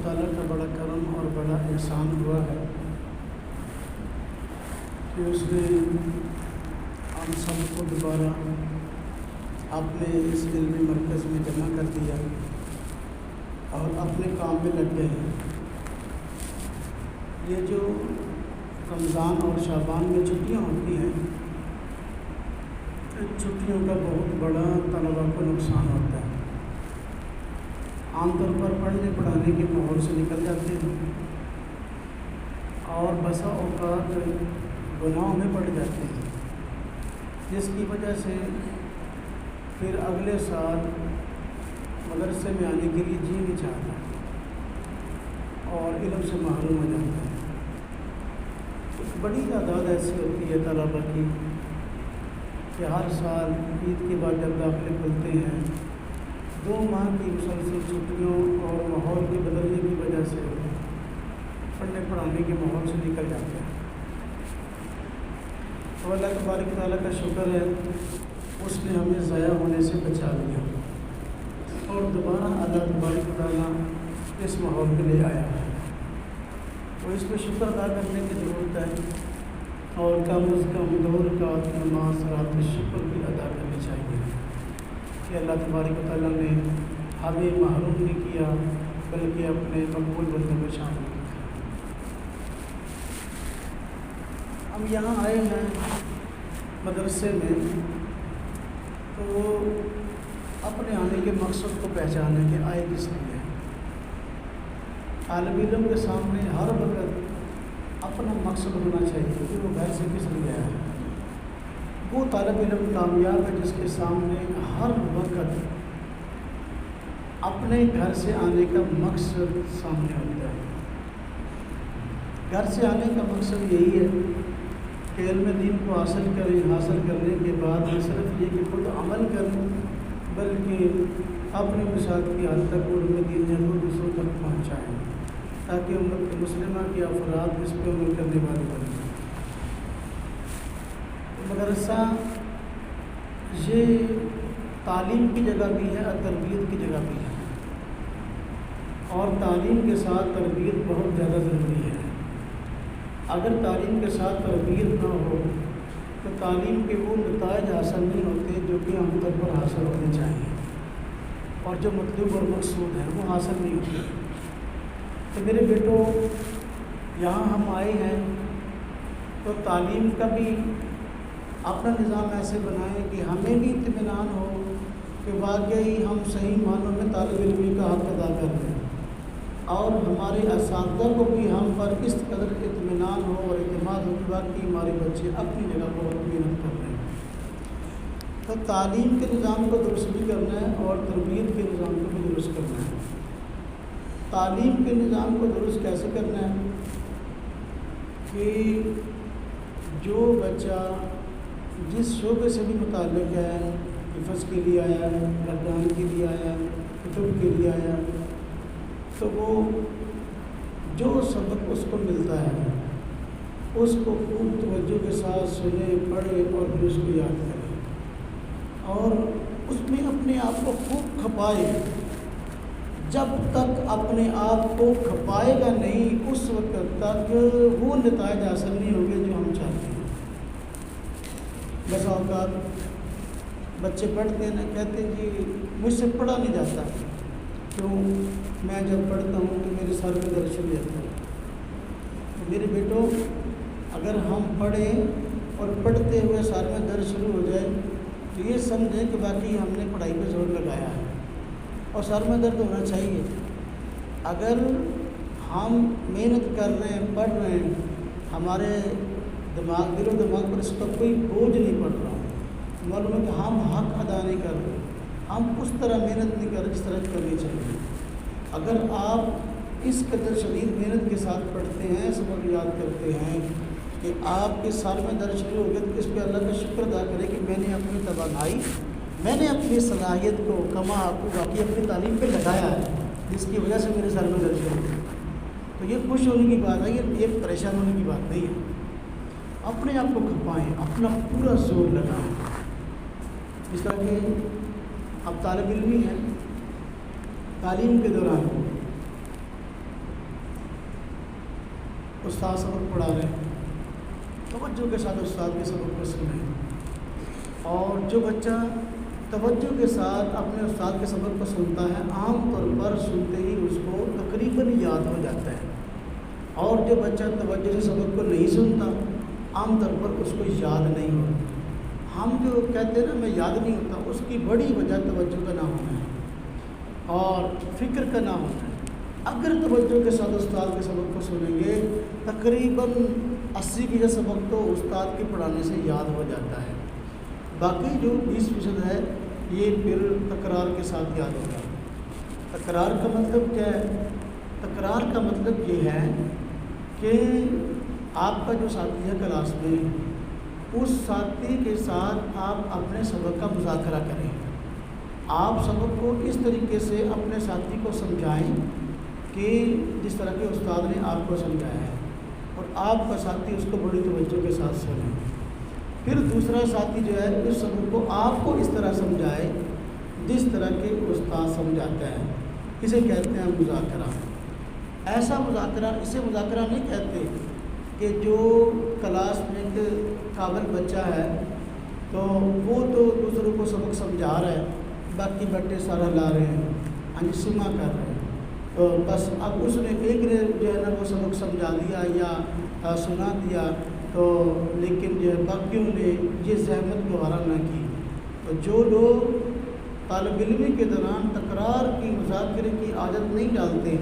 تعالیٰ کا بڑا کرم اور بڑا احسان ہوا ہے کہ اس نے ہم سب کو دوبارہ اپنے اس علمی مرکز میں جمع کر دیا اور اپنے کام میں لگ گئے ہیں۔ یہ جو رمضان اور شعبان میں چھٹیاں ہوتی ہیں، ان چھٹیوں کا بہت بڑا طلباء کو نقصان ہوتا ہے۔ عام طور پر پڑھنے پڑھانے کے ماحول سے نکل جاتے ہیں اور بسا اوقات گناہوں میں پڑ جاتے ہیں، جس کی وجہ سے پھر اگلے سال مدرسے میں آنے کے لیے جی نہیں چاہتا اور علم سے محروم ہو جاتا ہے۔ ایک بڑی تعداد ایسی ہوتی ہے طلباء کی کہ ہر سال عید کے بعد جب داخلے کھلتے ہیں 2 ماہ کی مسلسل چھٹیوں اور ماحول کے بدلنے کی وجہ سے پڑھنے پڑھانے کے ماحول سے نکل جاتے ہیں۔ تو اللہ تبارک تعالیٰ کا شکر ہے، اس نے ہمیں ضائع ہونے سے بچا لیا اور دوبارہ اللہ تبارک تعالیٰ اس ماحول کے لیے آیا ہے۔ تو اس پہ شکر ادا کرنے کی ضرورت ہے اور کم از کم 2 رکعت نماز رات شکر بھی ادا کرنی چاہیے کہ اللہ تبارک تعالیٰ نے ہمیں محروم نہیں کیا بلکہ اپنے مقبول بندوں میں شامل کیا۔ ہم یہاں آئے ہیں مدرسے میں، تو اپنے آنے کے مقصد کو پہچانے کہ آئے کس لیے۔ طالب علم کے سامنے ہر وقت اپنا مقصد ہونا چاہیے کہ وہ گھر سے کس لیے آیا ہے۔ وہ طالب علم کامیاب ہے جس کے سامنے ہر وقت اپنے گھر سے آنے کا مقصد سامنے ہوتا ہے۔ گھر سے آنے کا مقصد یہی ہے کہ علم دین کو حاصل کرنے کے بعد نہ صرف یہ کہ خود عمل کریں بلکہ اپنے مساعد کی حد تک علم دین کو دوسروں تک پہنچائیں تاکہ امت مسلمہ کے افراد اس پہ عمل کرنے والے بنیں۔ مدرسہ یہ تعلیم کی جگہ بھی ہے اور تربیت کی جگہ بھی ہے، اور تعلیم کے ساتھ تربیت بہت زیادہ ضروری ہے۔ اگر تعلیم کے ساتھ تربیت نہ ہو تو تعلیم کے وہ نتائج حاصل نہیں ہوتے جو کہ عام طور پر حاصل ہونے چاہیے، اور جو مطلوب اور مقصود ہے وہ حاصل نہیں ہوتے۔ تو میرے بیٹوں، یہاں ہم آئے ہیں تو تعلیم کا بھی اپنا نظام ایسے بنائیں کہ ہمیں بھی اطمینان ہو کہ واقعی ہم صحیح معنوں میں طالب علمی کا حق ادا کر رہے ہیں، اور ہمارے اساتذہ کو بھی ہم پر اس قدر اطمینان ہو اور اعتماد ہو کہ واقعی ہمارے بچے اپنی جگہ پر محنت کر رہے ہیں۔ تو تعلیم کے نظام کو درست بھی کرنا ہے اور تربیت کے نظام کو بھی درست کرنا ہے۔ تعلیم کے نظام کو درست کیسے کرنا ہے کہ جو بچہ جس شعبے سے بھی متعلق ہے، حفظ کے لیے آیا ہے، ردان کے لیے آیا ہے، کتب کے لیے آیا، تو وہ جو سبق اس کو ملتا ہے اس کو خوب توجہ کے ساتھ سنے، پڑھے اور پھر اس کو یاد کرے اور اس میں اپنے آپ کو خوب کھپائے۔ جب تک اپنے آپ کو کھپائے گا نہیں اس وقت تک وہ نتائج حاصل نہیں ہوں گے جو ہم چاہتے ہیں۔ بس اوقات بچے پڑھتے ہیں، کہتے ہیں جی مجھ سے پڑھا نہیں جاتا، کیوں؟ میں جب پڑھتا ہوں تو میرے سر میں درد شروع ہوتا ہے۔ تو میرے بیٹوں، اگر ہم پڑھیں اور پڑھتے ہوئے سر میں درد شروع ہو جائے تو یہ سمجھیں کہ باقی ہم نے پڑھائی پہ زور لگایا ہے اور سر میں درد ہونا چاہیے۔ اگر ہم محنت کر رہے ہیں، پڑھ رہے ہیں، ہمارے دل و دماغ پر اس کا کوئی بوجھ نہیں پڑ رہا، معلوم ہے کہ ہم حق ادا نہیں کر رہے، ہم اس طرح محنت نہیں کر رہے جس طرح کرنی چاہیے۔ اگر آپ اس قدر شدید محنت کے ساتھ پڑھتے ہیں، سبق یاد کرتے ہیں کہ آپ کے سر میں درد شروع ہو گیا، تو اس پہ اللہ کا شکر ادا کرے کہ میں نے اپنی توانائی، میں نے اپنی صلاحیت کو کما کو باقی اپنی تعلیم پہ لگایا ہے جس کی وجہ سے میرے سر میں درد شروع ہو۔ تو یہ خوش ہونے کی بات ہے، یہ پریشان ہونے کی بات نہیں ہے۔ اپنے آپ کو کھپائیں، اپنا پورا زور لگائیں۔ اس طرح کہ اب طالب علمی ہے، تعلیم کے دوران استاد سبق پڑھا رہے ہیں، توجہ کے ساتھ استاد کے سبق کو سنیں، اور جو بچہ توجہ کے ساتھ اپنے استاد کے سبق کو سنتا ہے عام طور پر سنتے ہی اس کو تقریباً یاد ہو جاتا ہے، اور جو بچہ توجہ سے سبق کو نہیں سنتا عام طور پر اس کو یاد نہیں ہوتا۔ ہم جو کہتے ہیں نا میں یاد نہیں ہوتا، اس کی بڑی وجہ توجہ کا نہ ہونا ہے اور فکر کا نہ ہونا ہے۔ اگر توجہ کے ساتھ استاد کے سبق کو سنیں گے تقریباً 80% سبق تو استاد کے پڑھانے سے یاد ہو جاتا ہے، باقی جو 20% ہے یہ پھر تکرار کے ساتھ یاد ہوگا۔ تکرار کا مطلب کیا ہے؟ تکرار کا مطلب یہ ہے کہ آپ کا جو ساتھی ہے کلاس میں، اس ساتھی کے ساتھ آپ اپنے سبق کا مذاکرہ کریں، آپ سبق کو اس طریقے سے اپنے ساتھی کو سمجھائیں کہ جس طرح کے استاد نے آپ کو سمجھایا ہے، اور آپ کا ساتھی اس کو بڑی توجہ کے ساتھ سنیں۔ پھر دوسرا ساتھی جو ہے اس سبق کو آپ کو اس طرح سمجھائے جس طرح کے استاد سمجھاتا ہے، اسے کہتے ہیں مذاکرہ۔ ایسا مذاکرہ، اسے مذاکرہ نہیں کہتے کہ جو کلاس میں ایک قابل بچہ ہے تو وہ تو دوسروں کو سبق سمجھا رہا ہے، باقی بٹے سارا لا رہے ہیں، سما کر رہے ہیں، تو بس اب اس نے ایک نے جو ہے نا وہ سبق سمجھا دیا یا سنا دیا، تو لیکن جو باقیوں نے یہ زحمت گوارا نہ کی۔ تو جو لوگ طالب علمی کے دوران تکرار کی مذاکرے کی عادت نہیں ڈالتے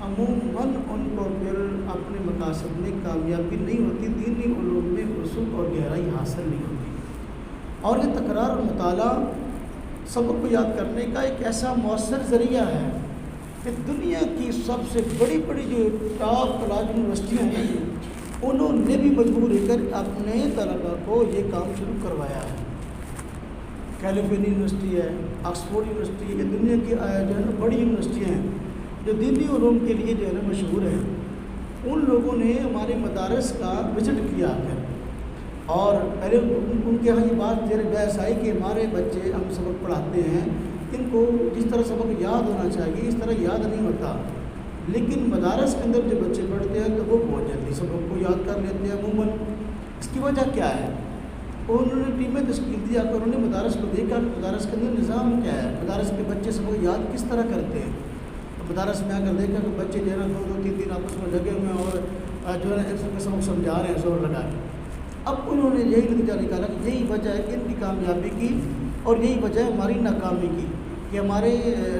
عموماً ان کو پھر اپنے مقاصد میں کامیابی نہیں ہوتی، دینی علوم میں وسعت اور گہرائی حاصل نہیں ہوتی۔ اور یہ تکرار اور مطالعہ سبق کو یاد کرنے کا ایک ایسا مؤثر ذریعہ ہے کہ دنیا کی سب سے بڑی بڑی جو ٹاپ کلاس یونیورسٹیاں ہیں انہوں نے بھی مجبور ہو کر اپنے طلباء کو یہ کام شروع کروایا ہے۔ کیلیفورنیا یونیورسٹی ہے، آکسفورڈ یونیورسٹی، یہ دنیا کی جو ہے نا بڑی یونیورسٹیاں ہیں جو دینی علوم کے لیے جو ہے نا مشہور ہیں۔ ان لوگوں نے ہمارے مدارس کا وزٹ کیا کر، اور پہلے ان کے یہاں یہ بات زیر بحث آئی کہ ہمارے بچے ہم سبق پڑھاتے ہیں، ان کو جس طرح سبق یاد ہونا چاہیے اس طرح یاد نہیں ہوتا، لیکن مدارس کے اندر جو بچے پڑھتے ہیں تو وہ بہت جلدی سبق کو یاد کر لیتے ہیں عموماً۔ اس کی وجہ کیا ہے؟ انہوں نے ٹیمیں تشکیل دیا کر انہوں نے مدارس کو دیکھا کہ مدارس کے اندر نظام کیا ہے، مدارس کے بچے سبق یاد کس طرح کرتے ہیں۔ تو مدارس میں آ کر دیکھا کہ بچے جو ہے نا 2-3 آپس میں لگے ہوئے ہیں اور جو ہے نا ایک سب کے سبق سمجھا رہے ہیں زور لگا کے۔ اب انہوں نے یہی نتیجہ نکالا کہ یہی وجہ ہے کہ ان کی کامیابی کی اور یہی وجہ ہے ہماری ناکامی کی کہ ہمارے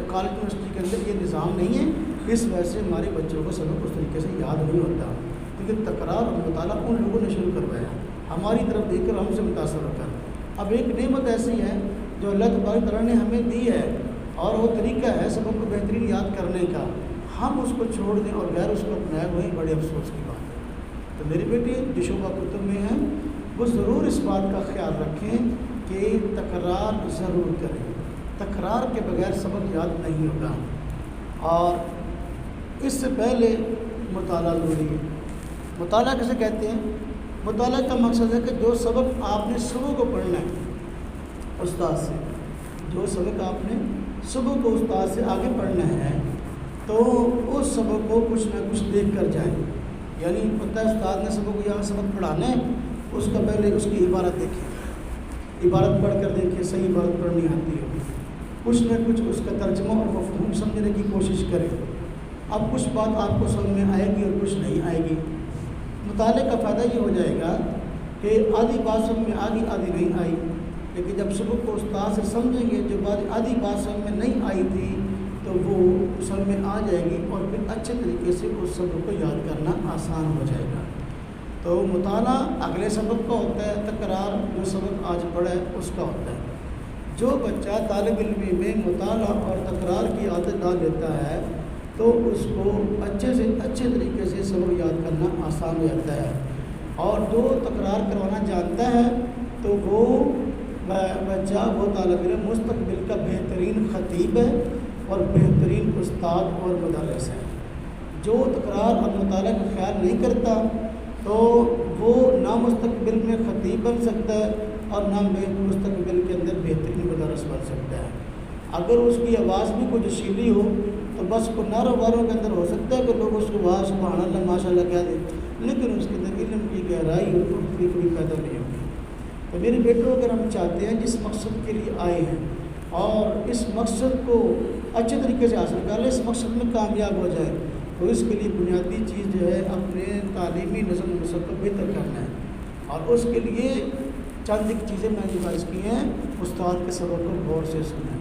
کالج یونیورسٹی کے اندر یہ نظام نہیں ہے، اس وجہ سے ہمارے بچوں کو سبق اس طریقے سے یاد نہیں ہوتا۔ لیکن تکرار اور مطالعہ ان لوگوں نے شروع کروایا ہماری طرف دیکھ کر، ہم سے متاثر ہو کر۔ اب ایک نعمت ایسی ہے جو اللہ تبارک تعالیٰ نے ہمیں دی ہے، اور وہ طریقہ ہے سبق کو بہترین یاد کرنے کا، ہم اس کو چھوڑ دیں اور غیر اس کو اپنائیں، وہی بڑے افسوس کی بات ہے۔ تو میرے بیٹے جو شعبہ کتب میں ہیں وہ ضرور اس بات کا خیال رکھیں کہ تکرار ضرور کریں، تکرار کے بغیر سبق یاد نہیں ہوگا۔ اور اس سے پہلے مطالعہ ضروری ہے۔ مطالعہ کیسے کہتے ہیں؟ مطالعہ کا مقصد ہے کہ جو سبق آپ نے صبح کو پڑھنا ہے استاد سے، جو سبق آپ نے صبح کو استاد سے آگے پڑھنا ہے تو اس سبق کو کچھ نہ کچھ دیکھ کر جائیں۔ یعنی پتہ ہے استاد نے سبق کو یہاں سبق پڑھانا ہے، اس کا پہلے اس کی عبارت دیکھیں، عبارت پڑھ کر دیکھیں، صحیح عبارت پڑھنی آتی ہے، کچھ نہ کچھ اس کا ترجمہ اور مفہوم سمجھنے کی کوشش کریں۔ اب کچھ بات آپ کو سمجھ میں آئے گی اور کچھ نہیں آئے گی۔ مطالعے کا فائدہ یہ ہو جائے گا کہ آدھی بات سمجھ میں آ گئی، آدھی نہیں آئی، لیکن جب سبق کو استاد سے سمجھیں گے، جو آدھی بات سمجھ میں نہیں آئی تھی تو وہ سمجھ میں آ جائے گی، اور پھر اچھے طریقے سے اس سبق کو یاد کرنا آسان ہو جائے گا۔ تو مطالعہ اگلے سبق کا ہوتا ہے، تکرار جو سبق آج پڑھا ہے اس کا ہوتا ہے۔ جو بچہ طالب علمی میں مطالعہ اور تکرار کی عادت ڈال لیتا ہے تو اس کو اچھے طریقے سے سبق یاد کرنا آسان ہو جاتا ہے، اور جو تکرار کروانا جانتا ہے تو وہ بچہ، وہ طالب علم مستقبل کا بہترین خطیب ہے اور بہترین استاد اور مدرس ہے۔ جو تکرار اور مطالعہ کا خیال نہیں کرتا تو وہ نہ مستقبل میں خطیب بن سکتا ہے اور نہ مستقبل کے اندر بہترین مدرس بن سکتا ہے۔ اگر اس کی آواز بھی کچھ جشیلی ہو تو بس کو نعروں واروں کے اندر ہو سکتا ہے کہ لوگ اس کو واہ سبحان اللہ ماشاء اللہ کہہ دیں، لیکن اس کے اندر علم کی گہرائی اور پختگی کوئی پیدا نہیں ہوگی۔ تو میرے بیٹوں، اگر ہم چاہتے ہیں جس مقصد کے لیے آئے ہیں اور اس مقصد کو اچھے طریقے سے حاصل کر لیں، اس مقصد میں کامیاب ہو جائے، تو اس کے لیے بنیادی چیز جو ہے اپنے تعلیمی نظم و نسق کو بہتر کرنا ہے۔ اور اس کے لیے چند ایک چیزیں میں نے بات کی ہیں، استاد کے سبق کو غور سے سنیں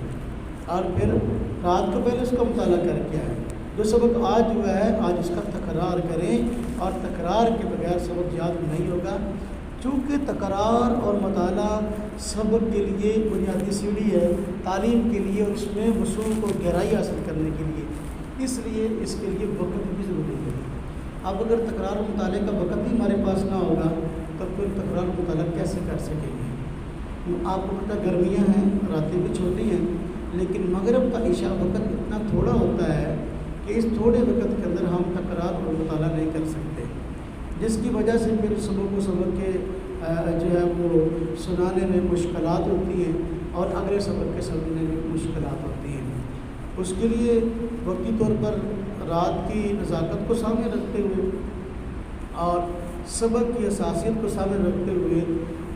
اور پھر رات کو پہلے اس کا مطالعہ کر کے آئیں۔ جو سبق آج ہوا ہے آج اس کا تکرار کریں، اور تکرار کے بغیر سبق یاد نہیں ہوگا، چونکہ تکرار اور مطالعہ سبق کے لیے بنیادی سیڑھی ہے تعلیم کے لیے، اور اس میں وصول کو گہرائی حاصل کرنے کے لیے، اس لیے اس کے لیے وقت بھی ضروری ہے۔ اب اگر تکرار و مطالعے کا وقت بھی ہمارے پاس نہ ہوگا تو پھر تکرار و مطالعہ کیسے کر سکیں گے؟ آپ کو پتہ گرمیاں ہیں، راتیں بھی چھوٹی ہیں، لیکن مغرب کا عشاء وقت اتنا تھوڑا ہوتا ہے کہ اس تھوڑے وقت کے اندر ہم تکرار اور مطالعہ نہیں کر سکتے، جس کی وجہ سے پھر سبق کے جو ہے وہ سنانے میں مشکلات ہوتی ہیں اور اگلے سبق کے سننے میں مشکلات ہوتی ہیں۔ اس کے لیے وقتی طور پر رات کی نزاکت کو سامنے رکھتے ہوئے اور سبق کی حساسیت کو سامنے رکھتے ہوئے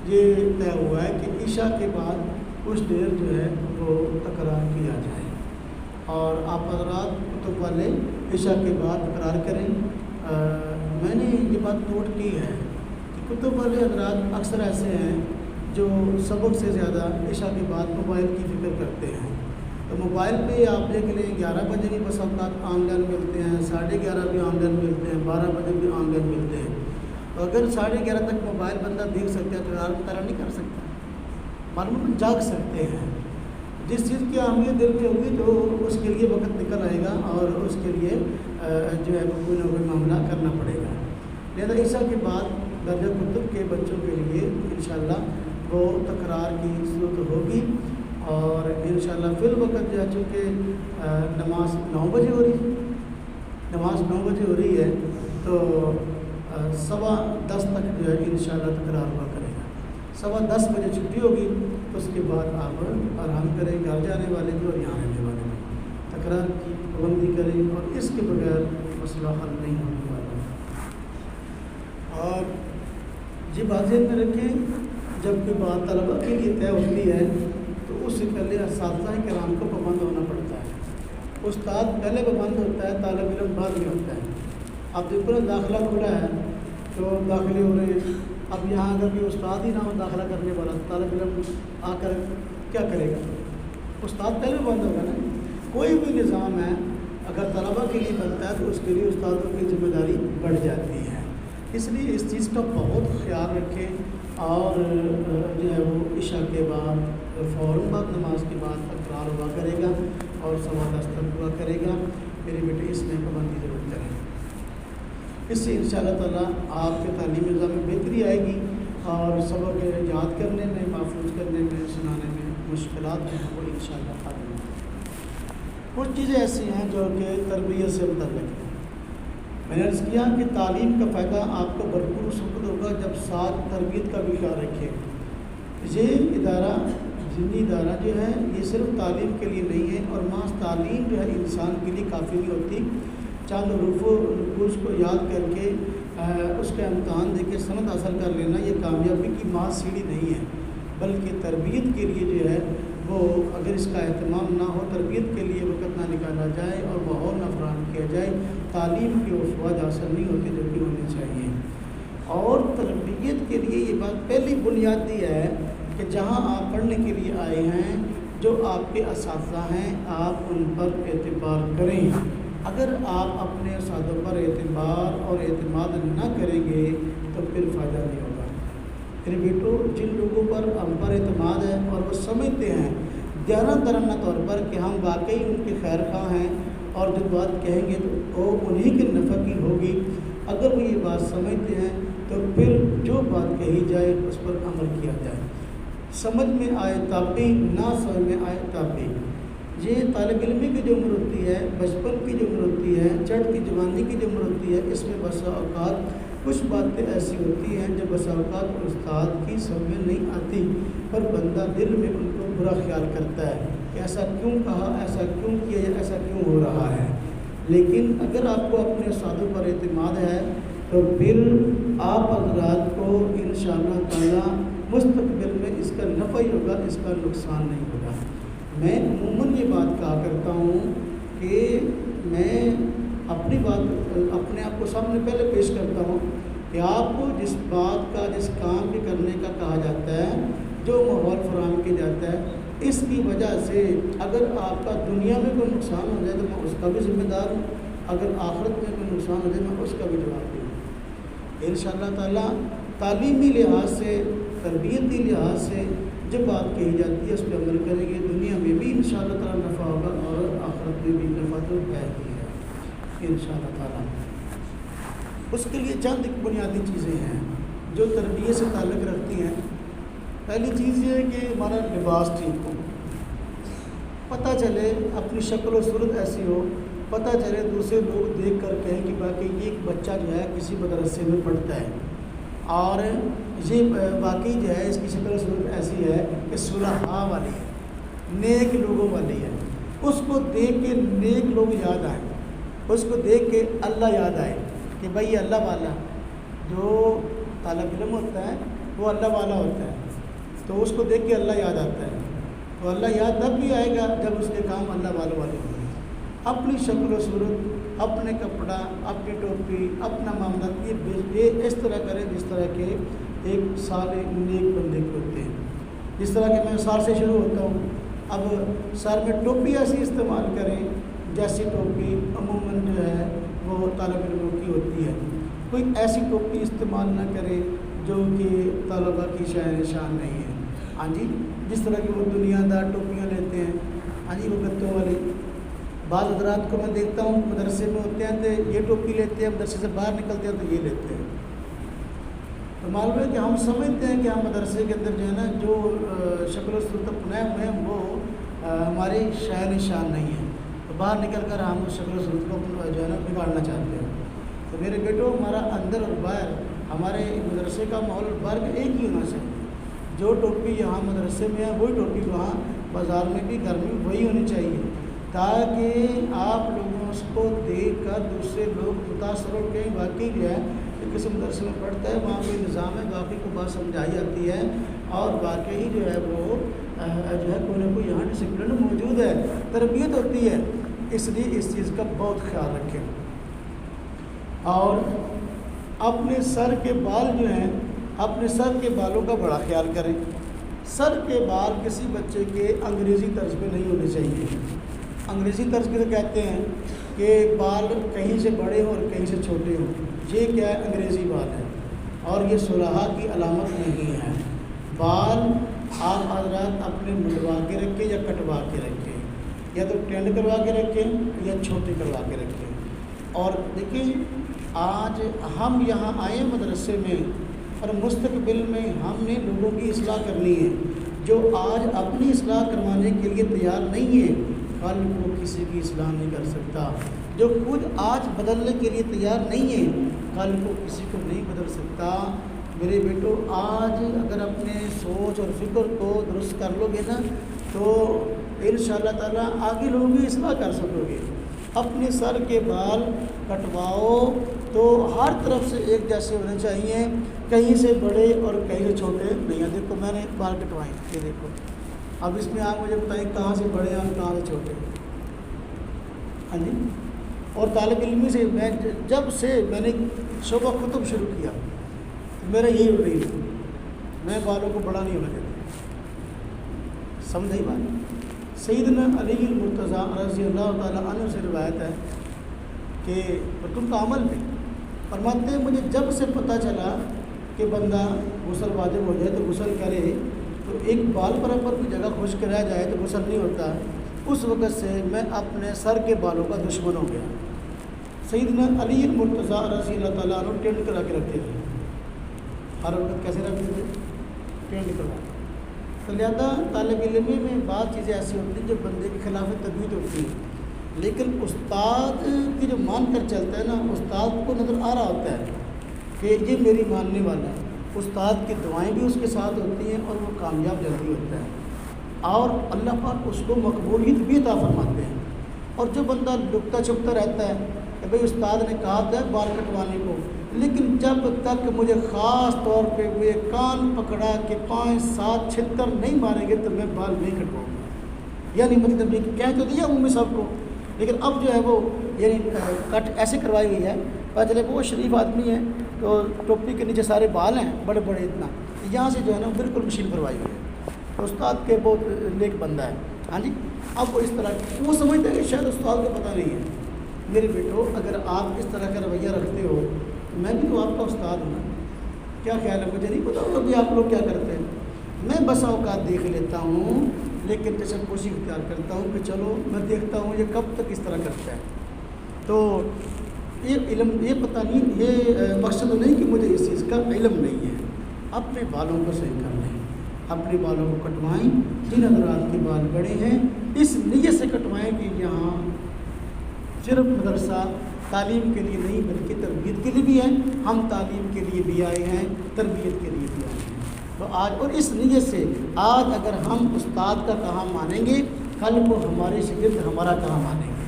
یہ طے ہوا ہے کہ عشاء کے بعد کچھ دیر جو ہے وہ تکرار کیا جائے، اور آپ حضرات کتب والے عشاء کے بعد تکرار کریں۔ میں نے یہ بات نوٹ کی ہے کہ کتب والے حضرات اکثر ایسے ہیں جو سبق سے زیادہ عشاء کے بعد موبائل کی فکر کرتے ہیں۔ تو موبائل پہ آپ دیکھ لیں 11 بجے بھی بس اوقات آن لائن ملتے ہیں، 11:30 بھی آن لائن ملتے ہیں، 12 بجے بھی آن لائن ملتے ہیں۔ تو اگر 11:30 تک موبائل بندہ دیکھ سکتا ہے تو رات طرح نہیں کر سکتا، معلوم جاگ سکتے ہیں۔ جس چیز کی اہمیت دل میں ہوگی تو اس کے لیے وقت نکل آئے گا اور اس کے لیے جو ہے کوئی نہ کوئی معاملہ کرنا پڑے گا۔ لہذا عشاء کے بعد درجہ کتب کے بچوں کے لیے انشاءاللہ وہ تکرار کی صورت ہوگی، اور انشاءاللہ فی الوقت جو ہے چونکہ نماز 9 بجے ہو رہی ہے تو 10:15 تک جو ہے انشاءاللہ تکرار ہوا کرے گا۔ 10:15 بجے چھٹی ہوگی تو اس کے بعد آپ آرام کریں، گھر جانے والے بھی اور یہاں رہنے والے بھی تکرار کی پابندی کریں، اور اس کے بغیر مسئلہ حل نہیں ہونے والا۔ اور یہ بات ذہن میں رکھیں، جب کوئی بات طلبہ کے لیے طے ہوتی ہے تو اس سے پہلے اساتذہ کرام کو پابند ہونا پڑتا ہے۔ استاد پہلے پابند ہوتا ہے، طالب علم بعد میں ہوتا ہے۔ اب دیکھو نا، داخلہ کھلا ہے تو داخلے ہو رہے ہیں، اب یہاں اگر کوئی استاد ہی نہ ہو داخلہ کرنے والا، طالب علم آ کر کیا کرے گا؟ استاد پہلے پابند ہوگا نا۔ کوئی بھی نظام ہے اگر طلبہ کے لیے بنتا ہے تو اس کے لیے استادوں کی ذمہ داری بڑھ جاتی ہے۔ اس لیے اس چیز کا بہت خیال رکھیں، اور جو ہے وہ عشاء کے بعد فوراً بعد نماز کے بعد تکرار ہوا کرے گا اور 10:15 تک ہوا کرے گا۔ میرے بیٹے اس میں پابندی ضرور کریں، اس سے انشاءاللہ تعالیٰ آپ کے تعلیمی نظام میں بہتری آئے گی، اور سبق یاد کرنے میں، محفوظ کرنے میں، سنانے میں مشکلات ہیں وہ انشاءاللہ ختم ہوں گی۔ کچھ چیزیں ایسی ہیں جو کہ تربیت سے متعلق ہیں۔ میں نے عرض کیا کہ تعلیم کا فائدہ آپ کو بھرپور اس وقت ہوگا جب ساتھ تربیت کا بھی خیال رکھیں۔ یہ ادارہ، ضمنی ادارہ جو ہے یہ صرف تعلیم کے لیے نہیں ہے، اور محض تعلیم جو ہے انسان کے لیے کافی نہیں ہوتی۔ چند حروف و نقوص کو یاد کر کے اس کا امتحان دے کے سند حاصل کر لینا یہ کامیابی کی محض سیڑھی نہیں ہے، بلکہ تربیت کے لیے جو ہے وہ اگر اس کا اہتمام نہ ہو، تربیت کے لیے وقت نہ نکالا جائے اور ماحول نہ فراہم کیا جائے، تعلیم کی وہ فوائد حاصل نہیں ہوتی جو کہ ہونی چاہیے۔ اور تربیت کے لیے یہ بات پہلی بنیادی ہے کہ جہاں آپ پڑھنے کے لیے آئے ہیں، جو آپ کے اساتذہ ہیں آپ ان پر اعتبار کریں۔ اگر آپ اپنے اساتذہ پر اعتبار اور اعتماد نہ کریں گے تو پھر فائدہ نہیں ہوگا۔ میرے بیٹو، جن لوگوں پر ہم پر اعتماد ہے اور وہ سمجھتے ہیں درنہ طور پر کہ ہم واقعی ان کے خیر خواہ ہیں اور جو بات کہیں گے تو وہ انہی کے نفع کی ہوگی، اگر وہ یہ بات سمجھتے ہیں تو پھر جو بات کہی جائے اس پر عمل کیا جائے۔ سمجھ میں آئے تابی، نہ سمجھ میں آئے تابی۔ یہ طالب علمی کی جو عمر ہوتی ہے، بچپن کی جو عمر ہوتی ہے، چڑھتی جوانی کی جو عمر ہوتی ہے، اس میں بسا اوقات کچھ باتیں ایسی ہوتی ہیں جو بسا اوقات استاد کی سمجھ میں نہیں آتی، پر بندہ دل میں ان کو برا خیال کرتا ہے کہ ایسا کیوں کہا، ایسا کیوں کیا، یا ایسا کیوں ہو رہا ہے۔ لیکن اگر آپ کو اپنے استادوں پر اعتماد ہے تو پھر آپ حضرات کو انشاءاللہ تعالیٰ مستقبل میں اس کا نفع ہی ہوگا، اس کا نقصان نہیں ہوگا۔ میں عموماً یہ بات کہا کرتا ہوں کہ میں اپنی بات اپنے آپ کو سامنے پہلے پیش کرتا ہوں کہ آپ کو جس بات کا، جس کام کے کرنے کا کہا جاتا ہے، جو ماحول فراہم کیا جاتا ہے، اس کی وجہ سے اگر آپ کا دنیا میں کوئی نقصان ہو جائے تو میں اس کا بھی ذمہ دار ہوں، اگر آخرت میں کوئی نقصان ہو جائے میں اس کا بھی جواب دوں۔ انشاءاللہ تعالیٰ تعلیمی لحاظ سے، تربیتی لحاظ سے جو بات کہی جاتی ہے اس پہ عمل کریں گے، دنیا میں بھی انشاءاللہ تعالیٰ نفع ہوگا اور آخرت میں بھی نفع تو ہے ہی ہے انشاءاللہ تعالیٰ۔ اس کے لیے چند بنیادی چیزیں ہیں جو تربیت سے تعلق رکھتی ہیں۔ پہلی چیز یہ ہے کہ ہمارا لباس ٹھیک ہو، پتہ چلے اپنی شکل و صورت ایسی ہو، پتہ چلے دوسرے لوگ دیکھ کر کہیں کہ باقی یہ بچہ جو ہے کسی مدرسے میں پڑھتا ہے اور یہ باقی جو ہے اس کی شکل و صورت ایسی ہے کہ صلحاء والی ہے، نیک لوگوں والی ہے۔ اس کو دیکھ کے نیک لوگ یاد آئیں، اس کو دیکھ کے اللہ یاد آئے کہ بھائی اللہ والا، جو طالب علم ہوتا ہے وہ اللہ والا ہوتا ہے، تو اس کو دیکھ کے اللہ یاد آتا ہے۔ تو اللہ یاد تب بھی آئے گا جب اس کے کام اللہ والوں والے ہوں گے۔ اپنی شکل و صورت، اپنے کپڑا، اپنی ٹوپی، اپنا معاملات یہ اس طرح کریں جس طرح کے ایک صالح نیک بندے کے ہوتے ہیں۔ جس طرح کہ میں سر سے شروع ہوتا ہوں، اب سر میں ٹوپی ایسی استعمال کریں جیسی ٹوپی عموماً جو ہے وہ طالب علموں کی ہوتی ہے۔ کوئی ایسی ٹوپی استعمال نہ کرے جو کہ طلباء کی شان نہیں ہے۔ ہاں جی، جس طرح کہ وہ دنیا دار ٹوپیاں لیتے ہیں، ہاں جی، وہ گتوں والی۔ بعض حضرات کو میں دیکھتا ہوں مدرسے میں ہوتے ہیں تو یہ ٹوپی لیتے ہیں، مدرسے سے باہر نکلتے ہیں تو یہ لیتے ہیں۔ تو معلوم ہے کہ ہم سمجھتے ہیں کہ ہم مدرسے کے اندر جو ہے نا جو شکل و صورت اپنائے ہوئے ہیں وہ ہماری شان نہیں ہے، تو باہر نکل کر ہم اس شکل و صورت کو جو ہے نا بگاڑنا چاہتے ہیں۔ تو میرے بیٹوں، ہمارا اندر اور باہر، ہمارے مدرسے کا ماحول اور باہر کا ایک ہی ہونا چاہیے۔ جو ٹوپی یہاں مدرسے میں ہے وہی ٹوپی وہاں بازار میں بھی، گھر میں وہی ہونی چاہیے، تاکہ آپ لوگوں اس کو دیکھ کر دوسرے لوگ متاثر ہو کے واقعی جو ہے کہ کسی مدرسے میں پڑھتا ہے، وہاں کوئی نظام ہے، باقی کو بات سمجھائی جاتی ہے اور واقعی جو ہے وہ جو ہے کوئی نہ کوئی یہاں ڈسپلن موجود ہے، تربیت ہوتی ہے۔ اس لیے اس چیز کا بہت خیال رکھیں۔ اور اپنے سر کے بال جو ہیں، اپنے سر کے بالوں کا بڑا خیال کریں۔ سر کے بال کسی بچے کے انگریزی طرز پہ نہیں ہونے چاہیے۔ انگریزی طرز کے تو کہتے ہیں کہ بال کہیں سے بڑے ہوں اور کہیں سے چھوٹے ہوں، یہ کیا ہے؟ انگریزی بال ہے، اور یہ صلحاء کی علامت نہیں ہے۔ بال آپ حضرات اپنے منڈوا کے رکھیں یا کٹوا کے رکھیں، یا تو ٹینڈ کروا کے رکھیں یا چھوٹے کروا کے رکھیں۔ اور دیکھیں، آج ہم یہاں آئے مدرسے میں اور مستقبل میں ہم نے لوگوں کی اصلاح کرنی ہے۔ جو آج اپنی اصلاح کروانے کے لیے تیار نہیں ہے، کل وہ کسی کی اصلاح نہیں کر سکتا۔ جو خود آج بدلنے کے لیے تیار نہیں ہے، کل کو کسی کو نہیں بدل سکتا۔ میرے بیٹو، آج اگر اپنے سوچ اور فکر کو درست کر لو گے نا تو انشاءاللہ تعالیٰ آگے لوگوں کی اصلاح کر سکو گے۔ اپنے سر کے بال کٹواؤ تو ہر طرف سے ایک جیسے ہونے چاہیے، کہیں سے بڑے اور کہیں سے چھوٹے نہیں ہیں۔ دیکھو میں نے بال کٹوائے، یہ دیکھو۔ اب اس میں آپ مجھے بتائیں کہاں سے بڑے ہیں اور کہاں سے چھوٹے ہیں؟ ہاں جی۔ اور طالب علمی سے جب سے میں نے شعبہ کتب شروع کیا تو میرا یہی رویہ ہے، میں بالوں کو بڑا نہیں ہونے دیتا۔ سمجھائی بات؟ سیدنا علی المرتضیٰ رضی اللہ تعالیٰ عنہ سے روایت ہے کہ تم کا عمل بھی فرماتے ہیں، مجھے جب سے پتہ چلا کہ بندہ غسل واجب ہو جائے تو غسل کرے، تو ایک بال پر اگر کوئی جگہ خشک رہ جائے تو غسل نہیں ہوتا، اس وقت سے میں اپنے سر کے بالوں کا دشمن ہو گیا۔ سیدنا علی المرتضیٰ رضی اللہ تعالیٰ عنہ ٹینڈ کرا کے رکھتے تھے، ہر وقت کیسے رکھتے تھے؟ ٹینڈ کروا۔ تو لہٰذا طالب علمی میں بعض چیزیں ایسی ہوتی ہیں جو بندے کے خلاف تدبیر ہوتی ہیں، لیکن استاد کی جو مان کر چلتا ہے نا، استاد کو نظر آ رہا ہوتا ہے کہ یہ میری ماننے والا ہے، استاد کی دعائیں بھی اس کے ساتھ ہوتی ہیں اور وہ کامیاب جلدی ہوتا ہے، اور اللہ پاک اس کو مقبولیت بھی عطا فرماتے ہیں۔ اور جو بندہ لکتا چھپتا رہتا ہے کہ بھئی استاد نے کہا تھا بال کٹوانے کو، لیکن جب تک مجھے خاص طور پہ وہ کان پکڑا کہ 5 7 چھتر نہیں ماریں گے تو میں بال نہیں کٹواؤں گا. یعنی مطلب یہ کہہ تو دیا ہوں میں سب کو، لیکن اب جو ہے وہ یعنی کٹ ایسے کروائی ہوئی ہے. پتہ چلے وہ شریف آدمی ہے تو ٹوپی کے نیچے سارے بال ہیں بڑے بڑے اتنا، یہاں سے جو ہے نا بالکل مشین کروائی ہوئی ہے. استاد کے بہت نیک بندہ ہے. ہاں جی، اب وہ اس طرح وہ سمجھتے ہیں کہ شاید استاد کو پتہ نہیں ہے. میرے بیٹو اگر آپ اس طرح کا رویہ رکھتے ہو تو میں بھی تو آپ کا استاد ہوں نا. کیا خیال ہے؟ مجھے نہیں پتا ہوگا کہ آپ لوگ کیا کرتے ہیں. میں بسا اوقات دیکھ لیتا ہوں، لیکن تشبوش اختیار کرتا ہوں کہ چلو میں دیکھتا ہوں یہ کب تک اس طرح کرتا ہے. تو یہ علم، یہ پتہ نہیں، یہ مقصد نہیں کہ مجھے اس چیز کا علم نہیں ہے. اپنے بالوں کو صحیح کر لیں، اپنے بالوں کو کٹوائیں. جن حضرات کے بال بڑے ہیں اس نیت سے کٹوائیں کہ یہاں صرف مدرسہ تعلیم کے لیے نہیں بلکہ تربیت کے لیے بھی ہے. ہم تعلیم کے لیے بھی آئے ہیں، تربیت کے لیے بھی آئے ہیں. تو آج اور اس نیت سے آج اگر ہم استاد کا کہا مانیں گے، کل کو ہمارے شاگرد ہمارا کہا مانیں گے.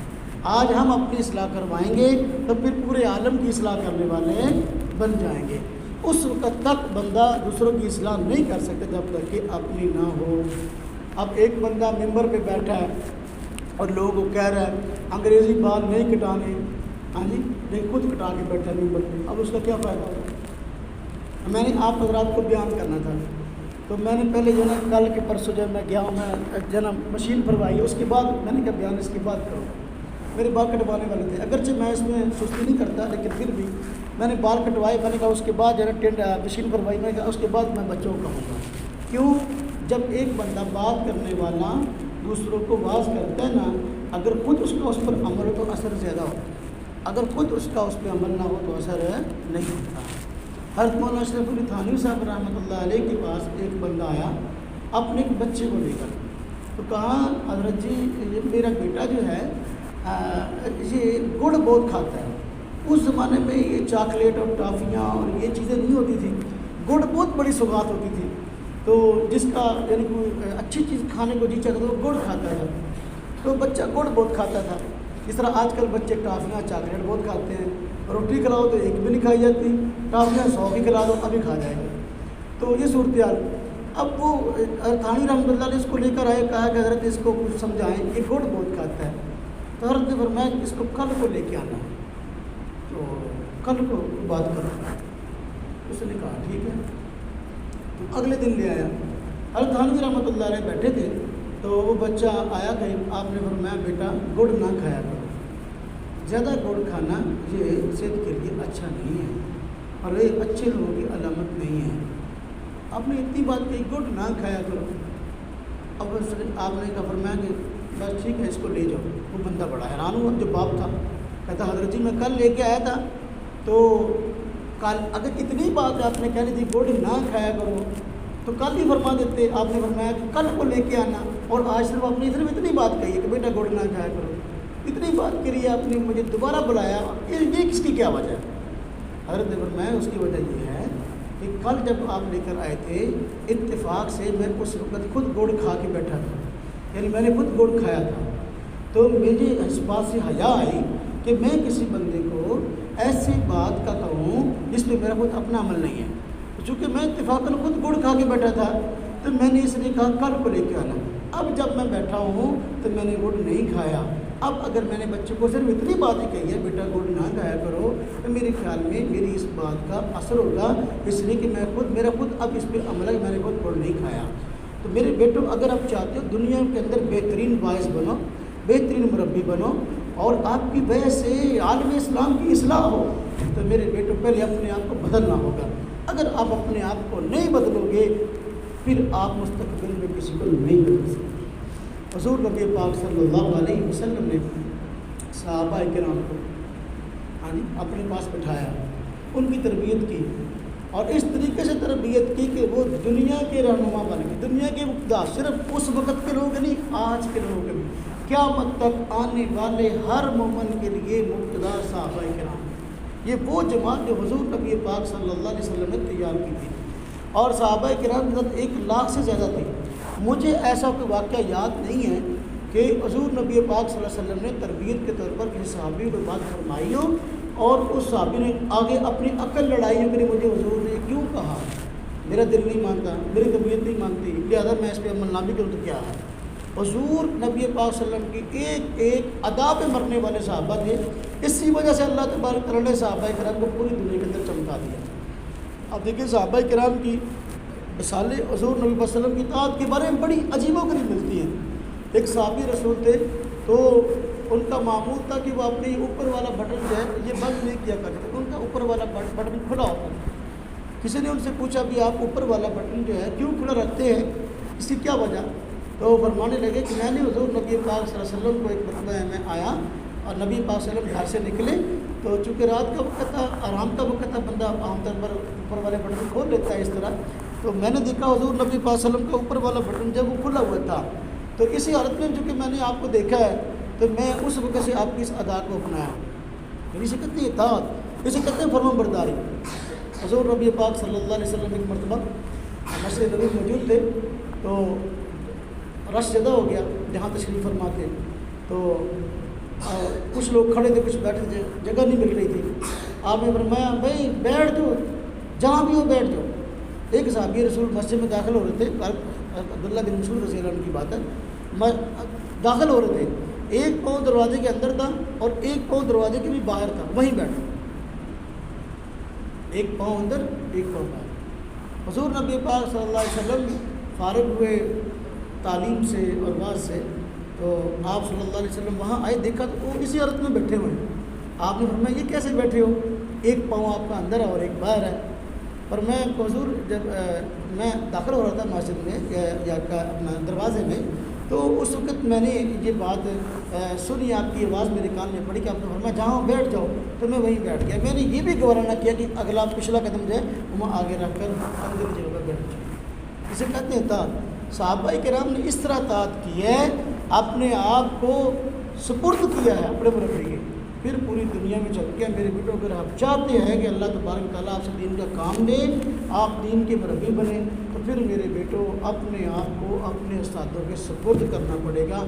آج ہم اپنی اصلاح کروائیں گے تو پھر پورے عالم کی اصلاح کرنے والے بن جائیں گے. اس وقت تک بندہ دوسروں کی اصلاح نہیں کر سکتا جب تک کہ اپنی نہ ہو. اب ایک بندہ ممبر پہ بیٹھا ہے اور لوگوں کو کہہ رہا ہے انگریزی بال نہیں کٹانے. ہاں جی، نہیں خود کٹا کے بیٹھا ہے ممبر پہ. اب اس کا کیا فائدہ ہوگا؟ میں نے آپ حضرات کو بیان کرنا تھا تو میں نے پہلے جو ہے کل کے پرسوں جب میں گیا ہوں میں جنم مشین بھروائی ہے، اس کے بعد میں نے کہا بیان اس کی بات کروں. میرے بال کٹوانے والے تھے، اگرچہ میں اس میں سستی نہیں کرتا لیکن پھر بھی میں نے بال کٹوائے. میں نے کہا اس کے بعد جو ہے نا مشین بھروائی، میں نے کہا اس کے بعد میں بچوں کو کہوں گا. کیوں؟ جب ایک بندہ بات کرنے والا دوسروں کو واعظ کرتا ہے نا، اگر خود اس کا اس پر عمل ہو تو اثر زیادہ ہوتا ہے، اگر خود اس کا اس پہ عمل نہ ہو تو اثر نہیں ہوتا. حضرت مولانا اشرف علی تھانوی صاحب رحمۃ اللہ علیہ کے پاس ایک بندہ آیا اپنے ایک بچے کو لے کر، تو کہا حضرت جی یہ میرا بیٹا جو ہے یہ گڑ بہت کھاتا ہے. اس زمانے میں یہ چاکلیٹ اور ٹافیاں اور یہ چیزیں نہیں ہوتی تھیں، گڑ بہت بڑی سوغات ہوتی تھی. تو جس کا یعنی کوئی اچھی چیز کھانے کو جی چاہتا تھا وہ گڑ کھاتا تھا. تو بچہ گڑ بہت کھاتا تھا. جس طرح آج کل بچے ٹافیاں چاکلیٹ بہت کھاتے ہیں، روٹی کھلاؤ تو ایک بھی نہیں کھائی جاتی، ٹافیاں 100 بھی کھلا دو ابھی کھا جائے گا. تو یہ صورتحال. اب وہ تھانوی رحمۃ اللہ علیہ اس کو لے کر آئے، کہا کہ حضرت اس کو کچھ سمجھائیں، یہ گڑ بہت کھاتا ہے. تو حضرت نے فرمایا اس کو کل کو لے کے آنا، تو کل کو بات کرو. اس نے کہا ٹھیک ہے. تو اگلے دن لے آیا. حضرت تھانوی رحمۃ اللہ علیہ بیٹھے تھے تو وہ بچہ آیا کہ آپ نے فرمایا بیٹا گڑ نہ کھایا کرو، زیادہ گڑ کھانا یہ صحت کے لیے اچھا نہیں ہے اور یہ اچھے لوگوں کی علامت نہیں ہے. آپ نے اتنی بات کہی گڑ نہ کھایا کرو. اب آپ نے کہا فرمایا کہ بس ٹھیک ہے اس کو لے جاؤ. وہ بندہ بڑا حیران ہوا، جو باپ تھا کہتا حضرت جی میں کل لے کے آیا تھا، تو کل اگر اتنی بات آپ نے کہنی تھی گڑ نہ کھایا کرو تو کل ہی فرما دیتے. آپ نے فرمایا کہ کل کو لے کے آنا، اور آج صرف آپ نے صرف اتنی بات کہی ہے کہ بیٹا گڑ نہ کھایا کرو. اتنی بات کری آپ نے مجھے دوبارہ بلایا، یہ کس کی کیا وجہ ہے؟ حضرت نے فرمایا اس کی وجہ یہ ہے کہ کل جب آپ لے کر آئے تھے اتفاق سے میں اس وقت خود گڑ کھا کے بیٹھا تھا، یعنی میں نے خود گڑ کھایا تھا. تو مجھے اس بات سے حیا آئی کہ میں کسی بندے کو ایسی بات کا کہوں جس پہ میرا خود اپنا عمل نہیں ہے. چونکہ میں اتفاقاً خود گڑ کھا کے بیٹھا تھا تو میں نے اس لیے کہا کل کو لے کے آنا. اب جب میں بیٹھا ہوں تو میں نے گڑ نہیں کھایا. اب اگر میں نے بچے کو صرف اتنی بات ہی کہی ہے بیٹا گڑ نہ کھایا کرو، تو میرے خیال میں میری اس بات کا اثر ہوگا، اس لیے کہ میرا خود اب اس پہ عمل ہے، میں نے خود گڑ نہیں کھایا. تو میرے بیٹوں اگر آپ چاہتے ہو دنیا کے اندر بہترین باعث بنو، بہترین مربی بنو اور آپ کی وجہ سے عالم اسلام کی اصلاح ہو، تو میرے بیٹوں پہلے اپنے آپ کو بدلنا ہوگا. اگر آپ اپنے آپ کو نہیں بدلو گے پھر آپ مستقبل میں کسی کو نہیں بدل سکتے. حضور نبی پاک صلی اللہ علیہ وسلم نے صحابہ کرام کو اپنے پاس بٹھایا، ان کی تربیت کی اور اس طریقے سے تربیت کی کہ وہ دنیا کے رہنما بن گئے. دنیا کے مقتدا صرف اس وقت کے لوگ نہیں، آج کے لوگ بھی، قیامت تک آنے والے ہر مومن کے لیے مقتدا صحابہ کرام. یہ وہ جماعت جو حضور نبی پاک صلی اللہ علیہ وسلم نے تیار کی تھی، اور صحابہ کرام 1,00,000 سے زیادہ تھے. مجھے ایسا کوئی واقعہ یاد نہیں ہے کہ حضور نبی پاک صلی اللہ علیہ وسلم نے تربیت کے طور پر کسی صحابی کو بات فرمائی ہو اور اس صحابی نے آگے اپنی عقل لڑائی ہے کہ مجھے حضور نے کیوں کہا، میرا دل نہیں مانتا، میری طبیعت نہیں مانتی، لہٰذا میں اس پہ عمل نہ بھی کروں تو کیا ہے۔ حضور نبی پاک صلی اللہ علیہ وسلم کی ایک ایک ادا پہ مرنے والے صحابہ تھے، اسی وجہ سے اللہ تبارک تعالیٰ نے صحابہ کرام کو پوری دنیا کے اندر چمکا دیا۔ اب دیکھیں صحابہ کرام کی مثالیں حضور نبی پاک صلی اللہ علیہ وسلم کی اطاعت کے بارے میں بڑی عجیب و غریب ملتی ہیں۔ ایک صحابی رسول تھے تو ان کا معمول تھا کہ وہ اپنی اوپر والا بٹن جو ہے یہ بند نہیں کیا کرتے، ان کا اوپر والا بٹن کھلا ہوتا تھا۔ کسی نے ان سے پوچھا بھی آپ اوپر والا بٹن جو ہے کیوں کھلا رکھتے ہیں، اس کی کیا وجہ؟ تو فرمانے لگے کہ میں نے حضور نبی پاک صلی اللہ علیہ وسلم کو ایک مرتبہ میں آیا اور نبی پاک صلی اللہ علیہ وسلم گھر سے نکلے تو چونکہ رات کا وقت تھا، آرام کا وقت تھا، بندہ عام طور پر اوپر والے بٹن کھول لیتا ہے اس طرح، تو میں نے دیکھا حضور نبی پاک صلی اللہ علیہ وسلم کا اوپر والا بٹن جب وہ کھلا ہوا تھا، تو اسی حالت میں چونکہ میں نے آپ کو دیکھا ہے تو میں اس وقت سے آپ کی اس ادا کو اپنایا، یعنی اسے کہتے ہیں اطاعت، اسے کہتے ہیں فرمان برداری۔ حضور نبی پاک صلی اللہ علیہ وسلم ایک مرتبہ مسجد نبوی موجود تھے تو رش زیادہ ہو گیا جہاں تشریف فرما تھے، تو کچھ لوگ کھڑے تھے کچھ بیٹھے تھے، جگہ نہیں مل رہی تھی۔ آپ نے فرمایا بھائی بیٹھ جاؤ، جہاں بھی ہو بیٹھ جاؤ۔ ایک صحابی رسول مسجد میں داخل ہو رہے تھے، عبداللہ بن مسعود رضی اللہ عنہ کی بات ہے، داخل ہو رہے تھے، ایک پاؤں دروازے کے اندر تھا اور ایک پاؤں دروازے کے بھی باہر تھا، وہیں بیٹھا، ایک پاؤں اندر ایک پاؤں باہر۔ حضور نبی پاک صلی اللہ علیہ وسلم فارغ ہوئے تعلیم سے اور واعظ سے، تو آپ صلی اللہ علیہ وسلم وہاں آئے، دیکھا تو وہ اسی حالت میں بیٹھے ہوئے ہیں۔ آپ نے فرمایا یہ کیسے بیٹھے ہو، ایک پاؤں آپ کا اندر ہے اور ایک باہر ہے۔ اور میں حضور جب میں داخل ہو رہا تھا مسجد میں یا اپنا دروازے میں، تو اس وقت میں نے یہ بات سنی، آپ کی آواز میرے کان میں پڑی کہ آپ نے فرمایا جہاں بیٹھ جاؤ، تو میں وہیں بیٹھ گیا۔ میں نے یہ بھی گوارا نہ کیا کہ اگلا پچھلا قدم جو ہے وہ آگے رکھ کر اندر جگہ پر بیٹھ جاؤ۔ اسے کہتے ہیں اطاعت۔ صحابہ کرام نے اس طرح اطاعت کی ہے، اپنے آپ کو سپرد کیا ہے اپنے مربی کے، پھر پوری دنیا میں چل کے میرے بیٹوں اگر آپ چاہتے ہیں کہ اللہ تبارک تعالیٰ آپ سے دین کا کام دے، آپ دین کے مربی بنیں، تو پھر میرے بیٹوں اپنے آپ کو اپنے استادوں کے سپرد کرنا پڑے گا۔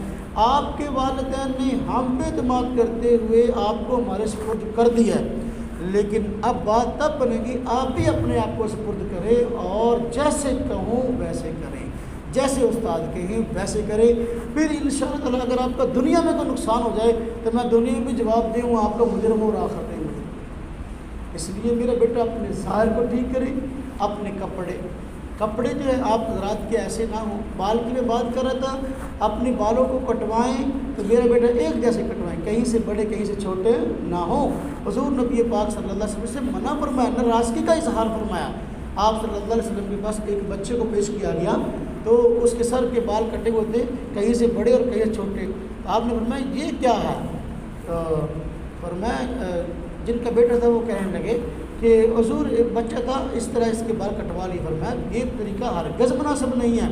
آپ کے والدین نے ہم پہ اعتماد کرتے ہوئے آپ کو ہمارے سپرد کر دیا ہے، لیکن اب بات تب بنے گی آپ بھی اپنے آپ کو سپرد کریں اور جیسے کہوں ویسے کریں، جیسے استاد کہیں ویسے کرے۔ پھر انشاءاللہ تعالیٰ اگر آپ کا دنیا میں کوئی نقصان ہو جائے تو میں دنیا میں بھی جواب دوں آپ کا مجرم اور آخرت میں مجرم۔ اس لیے میرا بیٹا اپنے ظاہر کو ٹھیک کرے، اپنے کپڑے جو ہے آپ حضرات کے ایسے نہ ہوں۔ بال کی میں بات کر رہا تھا، اپنے بالوں کو کٹوائیں تو میرا بیٹا ایک جیسے کٹوائیں، کہیں سے بڑے کہیں سے چھوٹے نہ ہوں۔ حضور نبی پاک صلی اللہ علیہ وسلم سے منع فرمایا، ناراضگی کا اظہار فرمایا۔ آپ صلی اللہ علیہ وسلم کے پاس ایک بچے کو پیش کیا گیا تو اس کے سر کے بال کٹے ہوئے تھے، کہیں سے بڑے اور کہیں سے چھوٹے۔ آپ نے فرمایا یہ کیا ہے؟ فرمایا جن کا بیٹا تھا وہ کہنے لگے کہ حضور ایک بچہ تھا اس طرح اس کے بال کٹوا لی۔ فرمایا یہ طریقہ ہرگز مناسب نہیں ہے،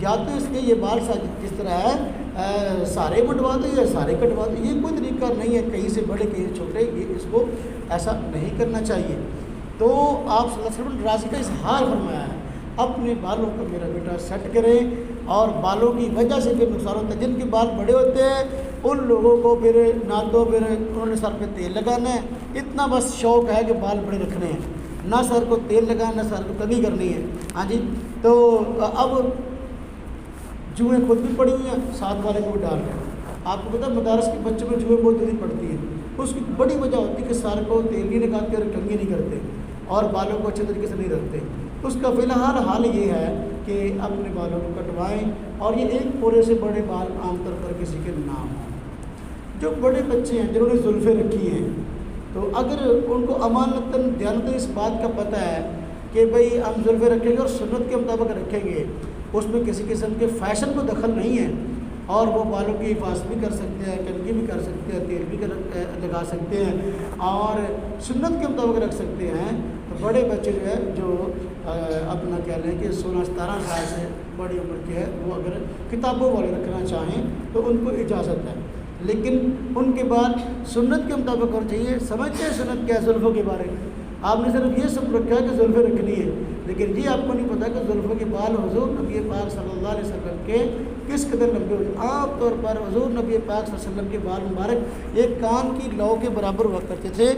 یا تو اس کے یہ بال جس طرح ہے سارے منڈوا دو یا سارے کٹوا دو، یہ کوئی طریقہ نہیں ہے، کہیں سے بڑے کہیں سے چھوٹے، یہ اس کو ایسا نہیں کرنا چاہیے۔ تو آپ صلی اللہ علیہ وسلم نے راضی کا اظہار فرمایا ہے، اپنے بالوں کو میرا بیٹا سیٹ کرے، اور بالوں کی وجہ سے پھر نقصان ہوتا ہے۔ جن کے بال بڑے ہوتے ہیں ان لوگوں کو پھر نہ تو پھر انہوں نے سر پہ تیل لگانا ہے، اتنا بس شوق ہے کہ بال بڑے رکھنے ہیں، نہ سر کو تیل لگانا، نہ سر کو تنی کرنی ہے۔ ہاں جی، تو اب جوئیں خود بھی پڑی ہوئی ہیں، ساتھ والے کو بھی ڈال رہے ہیں۔ آپ کو پتہ مدارس کے بچوں میں جوئیں بہت جلدی پڑتی ہیں، اس کی بڑی وجہ ہوتی ہے کہ سر کو تیل نہیں لگاتے اور کنگھی نہیں کرتے اور بالوں کو اچھے طریقے سے نہیں رکھتے۔ اس کا فی الحال حال یہ ہے کہ اپنے بالوں کو کٹوائیں، اور یہ ایک پورے سے بڑے بال عام طور پر کسی کے نہ ہوں۔ جو بڑے بچے ہیں جنہوں نے زلفیں رکھی ہیں، تو اگر ان کو امانتاً دیانتاً اس بات کا پتہ ہے کہ بھئی ہم زلفیں رکھیں گے اور سنت کے مطابق رکھیں گے، اس میں کسی قسم کے فیشن کو دخل نہیں ہے، اور وہ بالوں کی حفاظت بھی کر سکتے ہیں، کنگھی بھی کر سکتے ہیں، تیل بھی لگا سکتے ہیں اور سنت کے مطابق رکھ سکتے ہیں، تو بڑے بچے جو ہے جو اپنا کہہ لیں کہ 16-17 سال سے بڑی عمر کے ہے، وہ اگر کتابوں والے رکھنا چاہیں تو ان کو اجازت ہے، لیکن ان کے بعد سنت کے مطابق ہونا چاہیے۔ سمجھتے ہیں سنت کیا زلفوں کے بارے میں؟ آپ نے صرف یہ سب رکھا ہے کہ زلفیں رکھنی ہے، لیکن یہ آپ کو نہیں پتا کہ زلفوں کے بال حضور نبی پاک صلی اللہ علیہ وسلم کے کس قدر لمبے ہوتے ہیں۔ عام طور پر حضور نبی پاک صلی اللہ علیہ وسلم کے بال مبارک ایک کان کی لو کے برابر ہوا کرتے تھے،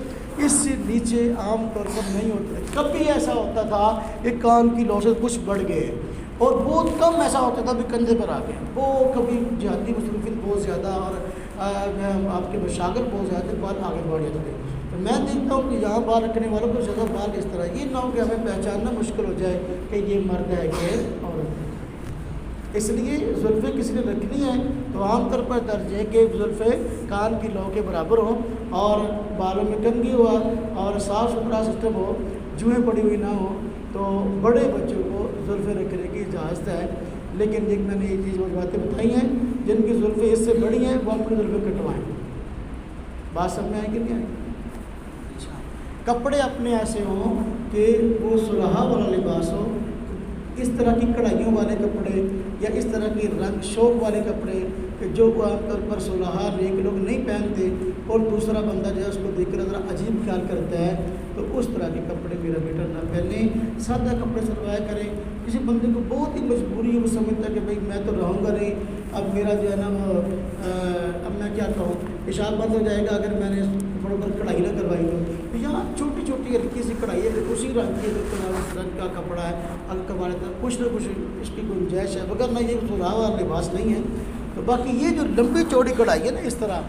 اس سے نیچے عام طور پر نہیں ہوتے تھے۔ کبھی ایسا ہوتا تھا کہ کان کی لو سے کچھ بڑھ گئے، اور بہت کم ایسا ہوتا تھا بھی کندھے پر آ گئے۔ وہ کبھی جہادی مصروفیت بہت زیادہ اور آپ کے مشاغل بہت زیادہ بال آگے بڑھ جاتے تھے۔ تو میں دیکھتا ہوں کہ یہاں بال رکھنے والوں کو زیادہ بال اس طرح، یہ نہ ہو کہ ہمیں پہچاننا مشکل ہو جائے کہ یہ مرد ہے کہ عورت ہے۔ اس لیے زلفیں کسی نے رکھنی ہے تو عام طور پر درج ہے کہ زلفیں کان کی لو کے برابر ہوں اور بالوں میں کنگھی ہوا اور صاف ستھرا سسٹم ہو، جوئیں پڑی ہوئی نہ ہو۔ تو بڑے بچوں کو زلفیں رکھنے کی اجازت ہے، لیکن ایک میں نے یہ چیز وہ باتیں بتائی ہیں جن کی زلفیں اس سے بڑی ہیں وہ اپنی زلفیں کٹوائیں۔ بات سمجھ میں آئی کہ نہیں آئی؟ اچھا، کپڑے اپنے ایسے ہوں کہ وہ سلحا والا لباس ہو، اس طرح کی کڑھائیوں والے کپڑے یا اس طرح کی رنگ شوق والے کپڑے کہ جو عام طور پر سلحا نیک لوگ نہیں پہنتے اور دوسرا بندہ جو ہے اس کو دیکھ کر ذرا عجیب خیال کرتا ہے، تو اس طرح کے کپڑے میرا بیٹا نہ پہنے، سادہ کپڑے سلوایا کریں۔ کسی بندے کو بہت ہی مجبوری ہے، وہ سمجھتا ہے کہ بھئی میں تو رہوں گا نہیں، اب میرا جو ہے نا وہ اب میں کیا کہوں، پیشاب بند ہو جائے گا اگر میں نے کپڑوں پر کڑھائی نہ کروائی تو یہاں چھوٹی چھوٹی ہلکی سی کڑھائی ہے، اسی رنگ کی اس رنگ کا کپڑا ہے، ہلکا والے تک کچھ نہ کچھ اس کی گنجائش ہے، مگر نہ یہ سلحا والا لباس نہیں ہے۔ تو باقی یہ جو لمبی چوڑی کڑھائی ہے نا اس طرح،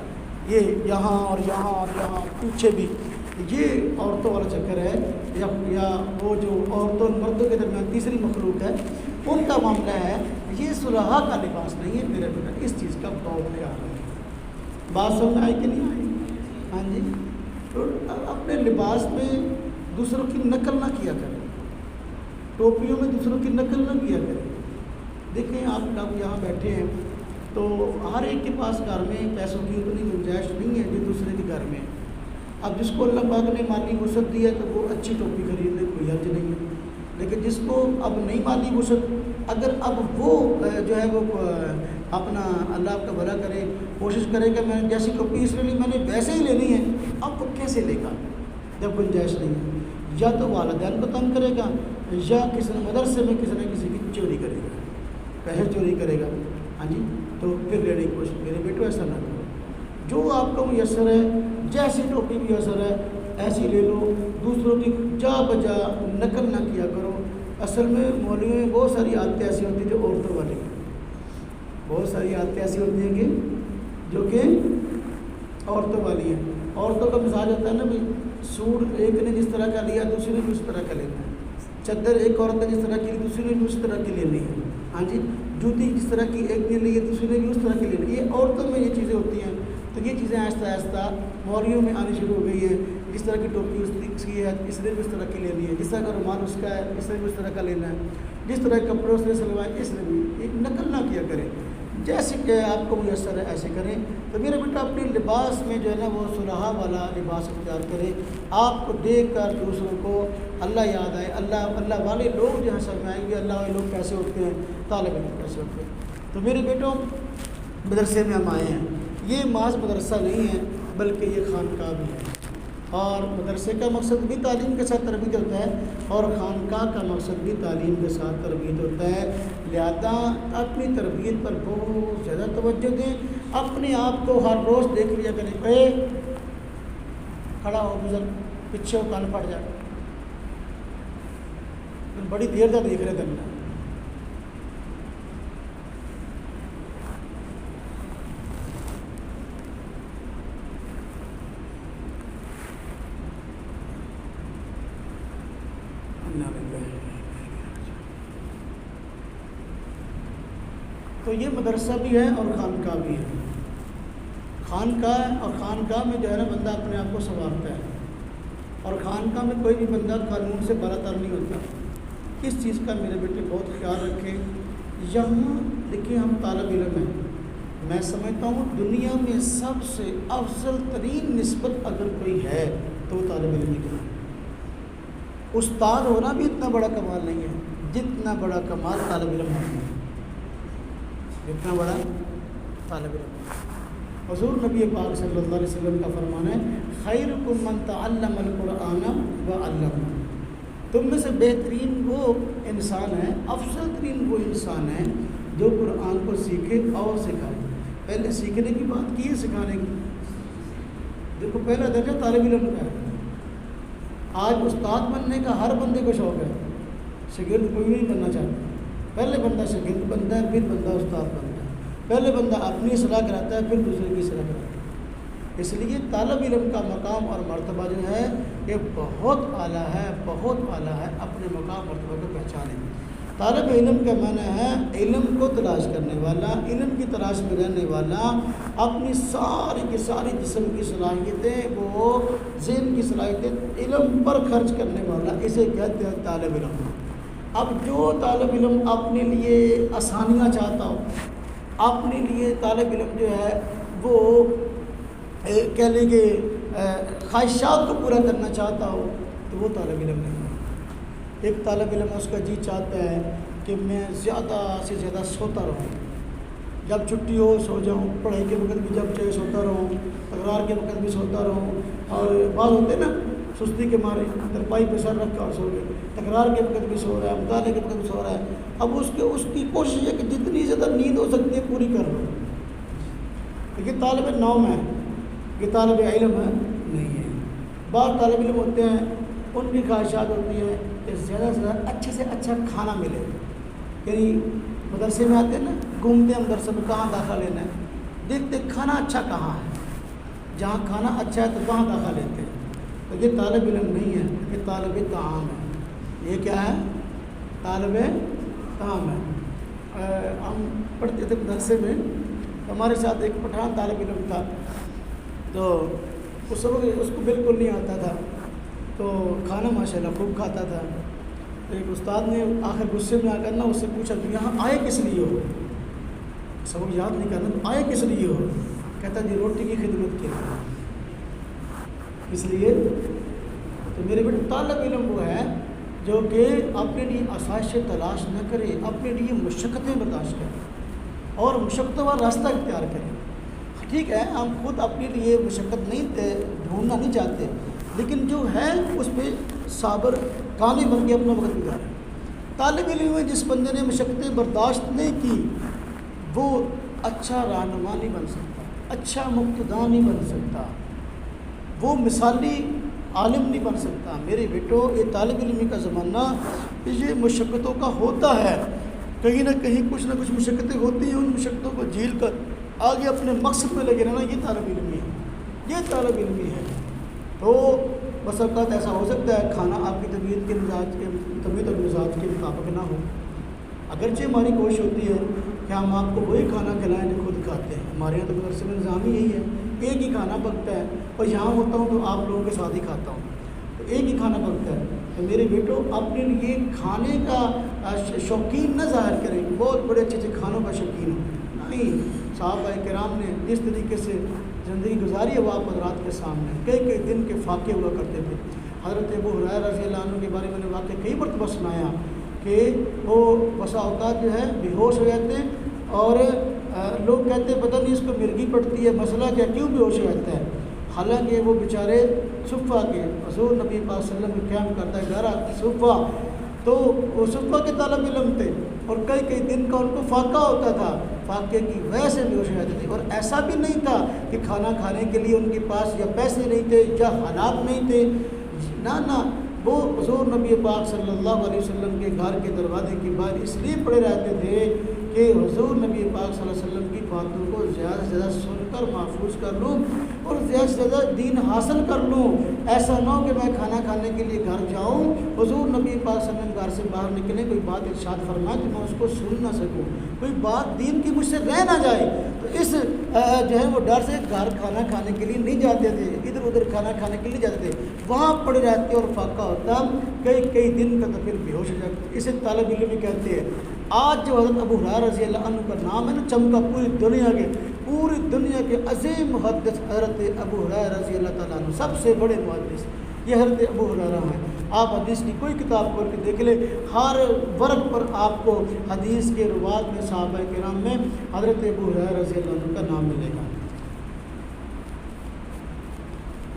یہ یہاں اور یہاں اور یہاں پیچھے بھی، یہ عورتوں والا چکر ہے، یا وہ جو عورتوں اور مردوں کے درمیان تیسری مخلوق ہے ان کا معاملہ ہے، یہ سلحا کا لباس نہیں ہے میرے بیٹا، اس چیز کا بہت خیال ہے۔ بات سمجھ میں آئی کہ نہیں آئی؟ ہاں جی، تو اپنے لباس میں دوسروں کی نقل نہ کیا کریں، ٹوپیوں میں دوسروں کی نقل نہ کیا کریں۔ دیکھیں آپ لوگ یہاں بیٹھے ہیں تو ہر ایک کے پاس گھر میں پیسوں کی اتنی گنجائش نہیں ہے جو دوسرے کے گھر میں ہے۔ اب جس کو اللہ پاک نے مالی وسعت دی ہے تو وہ اچھی ٹوپی خرید لے، کوئی حرج نہیں ہے، لیکن جس کو اب نہیں مالی وسعت، اگر اب وہ جو ہے وہ اپنا اللہ آپ کا بھلا کرے، کوشش کرے کہ میں جیسی ٹوپی اس لیے میں نے ویسے ہی لینی ہے، اب وہ کیسے لے گا جب گنجائش نہیں ہے؟ یا تو والدین کو تنگ کرے گا، یا کسی مدرسے میں کسی نہ کسی کی چوری کرے گا، پیسے چوری کرے گا، ہاں جی، تو پھر لینے کی کوشش کرے۔ بیٹو ایسا نہ کرو، جو آپ کو میسر ہے، جیسی ٹوپی میسر ہے ایسی لے لو، دوسروں کی جا بجا نقل نہ کیا کرو۔ اصل میں مولویوں میں بہت ساری عادتیں ایسی ہوتی ہیں جو عورتوں والی ہیں، بہت ساری عادتیں ایسی ہوتی ہیں کہ جو کہ عورتوں والی ہیں۔ عورتوں کا مزاج ہوتا ہے نا بھی، سوٹ ایک نے جس طرح کا لیا دوسری نے بھی اس طرح کا لینا ہے، چادر ایک عورت نے جس طرح کی دوسری نے بھی اس طرح کی لینی ہے، ہاں جی، جوتی جس طرح کی ایک نے لی ہے دوسری نے بھی اس طرح کی لینی ہے۔ یہ عورتوں میں یہ چیزیں ہوتی ہیں، تو یہ چیزیں آہستہ آہستہ موریوں میں آنی شروع ہو گئی ہیں۔ جس طرح کی ٹوپی اس کی ہے اس نے بھی اس طرح کی لینی ہے، جس طرح کا رومال اس کا ہے اس نے بھی اس طرح کا لینا ہے، جس طرح کے کپڑے اس نے سلوائے اس نے بھی، ایک نقل نہ کیا کریں، جیسے کہ آپ کو میسر ہے ایسے کریں۔ تو میرا بیٹا اپنے لباس میں جو ہے نا وہ سلحا والا لباس اختیار کرے، آپ کو دیکھ کر دوسروں کو اللہ یاد آئے۔ اللہ والے لوگ جو ہیں سب میں آئیں گے، اللہ والے لوگ کیسے ہوتے ہیں، طالب علم کیسے ہوتے ہیں۔ تو میرے بیٹوں مدرسے میں ہم آئے ہیں، یہ محض مدرسہ نہیں ہے بلکہ یہ خانقاہ بھی ہے، اور مدرسے کا مقصد بھی تعلیم کے ساتھ تربیت ہوتا ہے اور خانقاہ کا مقصد بھی تعلیم کے ساتھ تربیت ہوتا ہے۔ لہذا اپنی تربیت پر بہت زیادہ توجہ دیں، اپنے آپ کو ہر روز دیکھ لیا کریں، کھڑا ہو بزرگ، پیچھے ہو کان پھٹ جائے، بڑی دیر تک دیکھ رہے تھے۔ تو یہ مدرسہ بھی ہے اور خانقاہ بھی ہے۔ خانقاہ اور خانقاہ میں جو ہے نا بندہ اپنے آپ کو سنوارتا ہے، اور خانقاہ میں کوئی بھی بندہ قانون سے بالاتر نہیں ہوتا۔ اس چیز کا میرے بیٹے بہت خیال رکھیں۔ یہاں دیکھیں ہم طالب علم ہیں، میں سمجھتا ہوں دنیا میں سب سے افضل ترین نسبت اگر کوئی ہے تو وہ طالب علم کی ہے۔ استاد ہونا بھی اتنا بڑا کمال نہیں ہے جتنا بڑا کمال طالب علم ہونا ہے، جتنا بڑا طالب علم۔ حضور نبی پاک صلی اللہ علیہ وسلم کا فرمان ہے خیرکم من تعلم القرآن وعلمہ، تم میں سے بہترین وہ انسان ہے، افضل ترین وہ انسان ہے جو قرآن کو سیکھے اور سکھائے۔ پہلے سیکھنے کی بات کی ہے، سکھانے کی۔ دیکھو پہلا درجہ طالب علم کا ہے۔ آج استاد بننے کا ہر بندے کو شوق ہے، شاگرد کوئی نہیں بننا چاہتا۔ پہلے بندہ شاگرد بنتا ہے، پھر بندہ استاد بنتا ہے۔ پہلے بندہ اپنی اصلاح کراتا ہے، پھر دوسرے کی اصلاح کراتا ہے۔ اس لیے طالب علم کا مقام اور مرتبہ جو ہے یہ بہت اعلیٰ ہے، بہت اعلیٰ ہے۔ اپنے مقام مرتبہ کو پہچانیں۔ طالب علم کا معنی ہے علم کو تلاش کرنے والا، علم کی تلاش میں رہنے والا، اپنی ساری کی ساری جسم کی صلاحیتیں، وہ ذہن کی صلاحیتیں علم پر خرچ کرنے والا، اسے کہتے ہیں طالب علم۔ اب جو طالب علم اپنے لیے آسانیاں چاہتا ہو، اپنے لیے طالب علم جو ہے وہ کہہ لیں کہ خواہشات کو پورا کرنا چاہتا ہو تو وہ طالب علم نہیں ہے۔ ایک طالب علم اس کا جی چاہتا ہے کہ میں زیادہ سے زیادہ سوتا رہوں، جب چھٹی ہو سو جاؤں، پڑھائی کے وقت بھی جب چاہے سوتا رہوں، تکرار کے وقت بھی سوتا رہوں، اور بعض ہوتے نا سستی کے مارے ترپائی پہ سر رکھ کر سو گئے، تکرار کے وقت بھی سو رہا ہے، مطالعے کے وقت بھی سو رہا ہے۔ اب اس کی کوشش ہے کہ جتنی زیادہ نیند ہو سکتی ہے پوری کر لو۔ لیکن طالب نوم ہے، یہ طالب علم ہے نہیں ہے۔ بعض طالب علم ہوتے ہیں، ان کی خواہشات ہوتی ہیں کہ زیادہ سے زیادہ اچھے سے اچھا کھانا ملے، یعنی مدرسے میں آتے ہیں نا، گھومتے ہیں مدرسے میں کہاں داخلہ لینا ہے، دیکھتے کھانا اچھا کہاں ہے، جہاں کھانا اچھا ہے تو وہاں داخلہ لیتے ہیں۔ تو یہ طالب علم نہیں ہے، یہ طالب طعام ہے۔ یہ کیا ہے؟ طالب طعام ہے۔ ہم پڑھتے تھے مدرسے میں، ہمارے ساتھ ایک پٹھان طالب علم تھا، تو اس کو بالکل نہیں آتا تھا، تو کھانا ماشاءاللہ خوب کھاتا تھا۔ ایک استاد نے آخر غصے میں آ کر نا اس سے پوچھا کہ یہاں آئے کس لیے ہو؟ سبق یاد نہیں کرنا، تو آئے کس لیے ہو؟ کہتا جی روٹی کی خدمت کے لیے۔ اس لیے تو میرے بیٹے طالب علم وہ ہے جو کہ اپنے لیے آسائشیں تلاش نہ کرے، اپنے لیے مشقتیں برداشت کرے اور مشقتوں کا راستہ اختیار کرے۔ ٹھیک ہے، ہم خود اپنے لیے مشقت نہیں ڈھونڈنا نہیں چاہتے، لیکن جو ہے اس پہ صابر کانے بن کے اپنا وقت گزارے۔ طالب علم میں جس بندے نے مشقتیں برداشت نہیں کی وہ اچھا رہنما نہیں بن سکتا، اچھا مقتدا نہیں بن سکتا، وہ مثالی عالم نہیں بن سکتا۔ میرے بیٹو، یہ طالب علمی کا زمانہ یہ مشقتوں کا ہوتا ہے، کہیں نہ کہیں کچھ نہ کچھ مشقتیں ہوتی ہیں، ان مشقتوں کو جھیل کر آگے اپنے مقصد پہ لگے رہنا، یہ طالب علمی ہے، یہ طالب علمی ہے۔ تو بس اوقات ایسا ہو سکتا ہے کھانا آپ کی طبیعت اور مزاج کے مطابق نہ ہو، اگرچہ ہماری کوشش ہوتی ہے کہ ہم آپ کو وہی کھانا کھلائیں جو خود کھاتے ہیں۔ ہمارے یہاں تو مدرسے میں نظام ہی یہی ہے، ایک ہی کھانا پکتا ہے، اور یہاں ہوتا ہوں تو آپ لوگوں کے ساتھ ہی کھاتا ہوں، تو ایک ہی کھانا پکتا ہے۔ تو میرے بیٹو اپنے لیے کھانے کا شوقین نہ ظاہر کریں، بہت بڑے اچھے اچھے کھانوں کا شوقین ہو نہیں۔ صحابہ کرام نے جس طریقے سے زندگی گزاری ہے وہ آپ حضرات کے سامنے، کئی دن کے فاقے ہوا کرتے تھے۔ حضرت ابو ہریرہ رضی اللہ عنہ کے بارے میں نے واقعہ کئی مرتبہ سنایا کہ وہ بسا اوقات جو ہے بے ہوش ہو جاتے ہیں، اور لوگ کہتے ہیں پتہ نہیں اس کو مرگی پڑتی ہے، مسئلہ کیا، کیوں بے ہوش ہو جاتا ہے؟ حالانکہ وہ بیچارے صفہ کے حضور نبی پاک صلی اللہ علیہ وسلم کے قیام کرتا ہے گھر صفہ، تو وہ صفہ کے طالب علم تھے، اور کئی دن کا ان کو فاقہ ہوتا تھا، فاقے کی وجہ سے بے ہوش ہو جاتے تھے۔ اور ایسا بھی نہیں تھا کہ کھانا کھانے کے لیے ان کے پاس یا پیسے نہیں تھے یا حالات نہیں تھے، نہ وہ حضور نبی پاک صلی اللہ علیہ وسلم کے گھر کے دروازے کے باہر اس لیے پڑے رہتے تھے کہ حضور نبی پاک صلی اللہ علیہ وسلم کی باتوں کو زیادہ سے زیادہ سن کر محفوظ کر لوں اور زیادہ سے زیادہ دین حاصل کر لوں۔ ایسا نہ ہو کہ میں کھانا کھانے کے لیے گھر جاؤں، حضور نبی پاک صلی اللہ علیہ وسلم گھر سے باہر نکلیں، کوئی بات ارشاد فرمائے کہ میں اس کو سن نہ سکوں، کوئی بات دین کی مجھ سے رہ نہ جائے۔ تو اس جو ہے وہ ڈر سے گھر کھانا کھانے کے لیے نہیں جاتے تھے، ادھر ادھر کھانا کھانے کے لیے نہیں جاتے تھے، وہاں پڑے رہتے اور فاقہ ہوتا کئی دن کا، تو پھر بے ہوش ہو جاتے۔ اسے طالب علم کہتے ہیں۔ آج جو حضرت ابو ہریرہ رضی اللہ عنہ کا نام ہے نا، چمکا پوری دنیا کے عظیم محدث حضرت ابو ہریرہ رضی اللہ تعالیٰ عنہ، سب سے بڑے محدث یہ حضرت ابو ہریرہ ہیں۔ آپ حدیث کی کوئی کتاب کھول کے دیکھ لیں، ہر ورق پر آپ کو حدیث کے روات میں صحابہ کرام میں حضرت ابو ہریرہ رضی اللہ عنہ کا نام ملے گا۔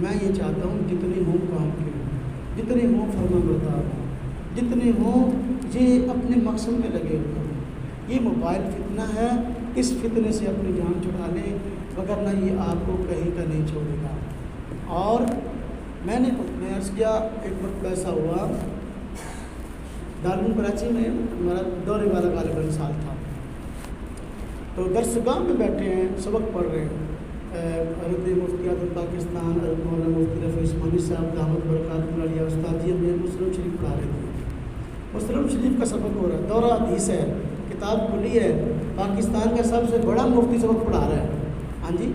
میں یہ چاہتا ہوں جتنے ہوں کام کے جتنے ہوں فرما بردار ہوں جتنے ہوں یہ اپنے مقصد میں لگے ہوئے ہوں۔ یہ موبائل فتنہ ہے، اس فتنے سے اپنی جان چھڑا لیں وگرنہ یہ آپ کو کہیں کا نہیں چھوڑے گا۔ اور میں نے عرض کیا ایک وقت ایسا ہوا دارالعلوم کراچی میں ہمارا دورے والا غالباً سال تھا، تو درس گاہ میں بیٹھے ہیں سبق پڑھ رہے ہیں، حضرت مفتی اعظم پاکستان حضرت مولانا مفتی رفیع عثمانی صاحب دامت برکاتہ العالیہ استادیہ میں مسلم شریف پڑھا رہے تھے۔ مسلم شریف کا سبق ہو رہا ہے، دورہ حدیث ہے، کتاب کھلی ہے، پاکستان کا سب سے بڑا مفتی سبق پڑھا رہا ہے، ہاں جی۔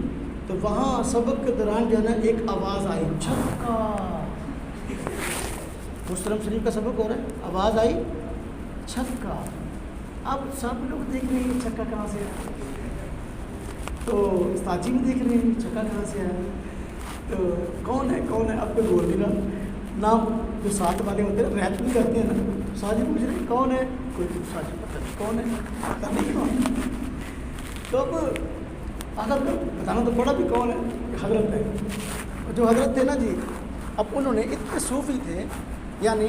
تو وہاں سبق کے دوران جو ہے نا ایک آواز آئی، چھکا۔ مسلم شریف کا سبق ہو رہا ہے، آواز آئی چھکا۔ اب سب لوگ دیکھ رہے ہیں چھکا کہاں سے ہے، تو استاد جی بھی دیکھ رہے ہیں چھکا کہاں سے ہے، تو کون ہے اب کوئی بول نہیں رہا، نام جو ساتھ والے ہوتے ہیں رہت بھی کرتے ہیں نا، استاد جی پوچھ رہے ہیں کون ہے، کوئی استاد جی پتہ نہیں کون ہے، پتہ نہیں کون۔ تو اب اگر بتانا تو پڑا بھی کون ہے، حضرت ہے، جو حضرت تھے نا جی، اب انہوں نے اتنے صوفی تھے، یعنی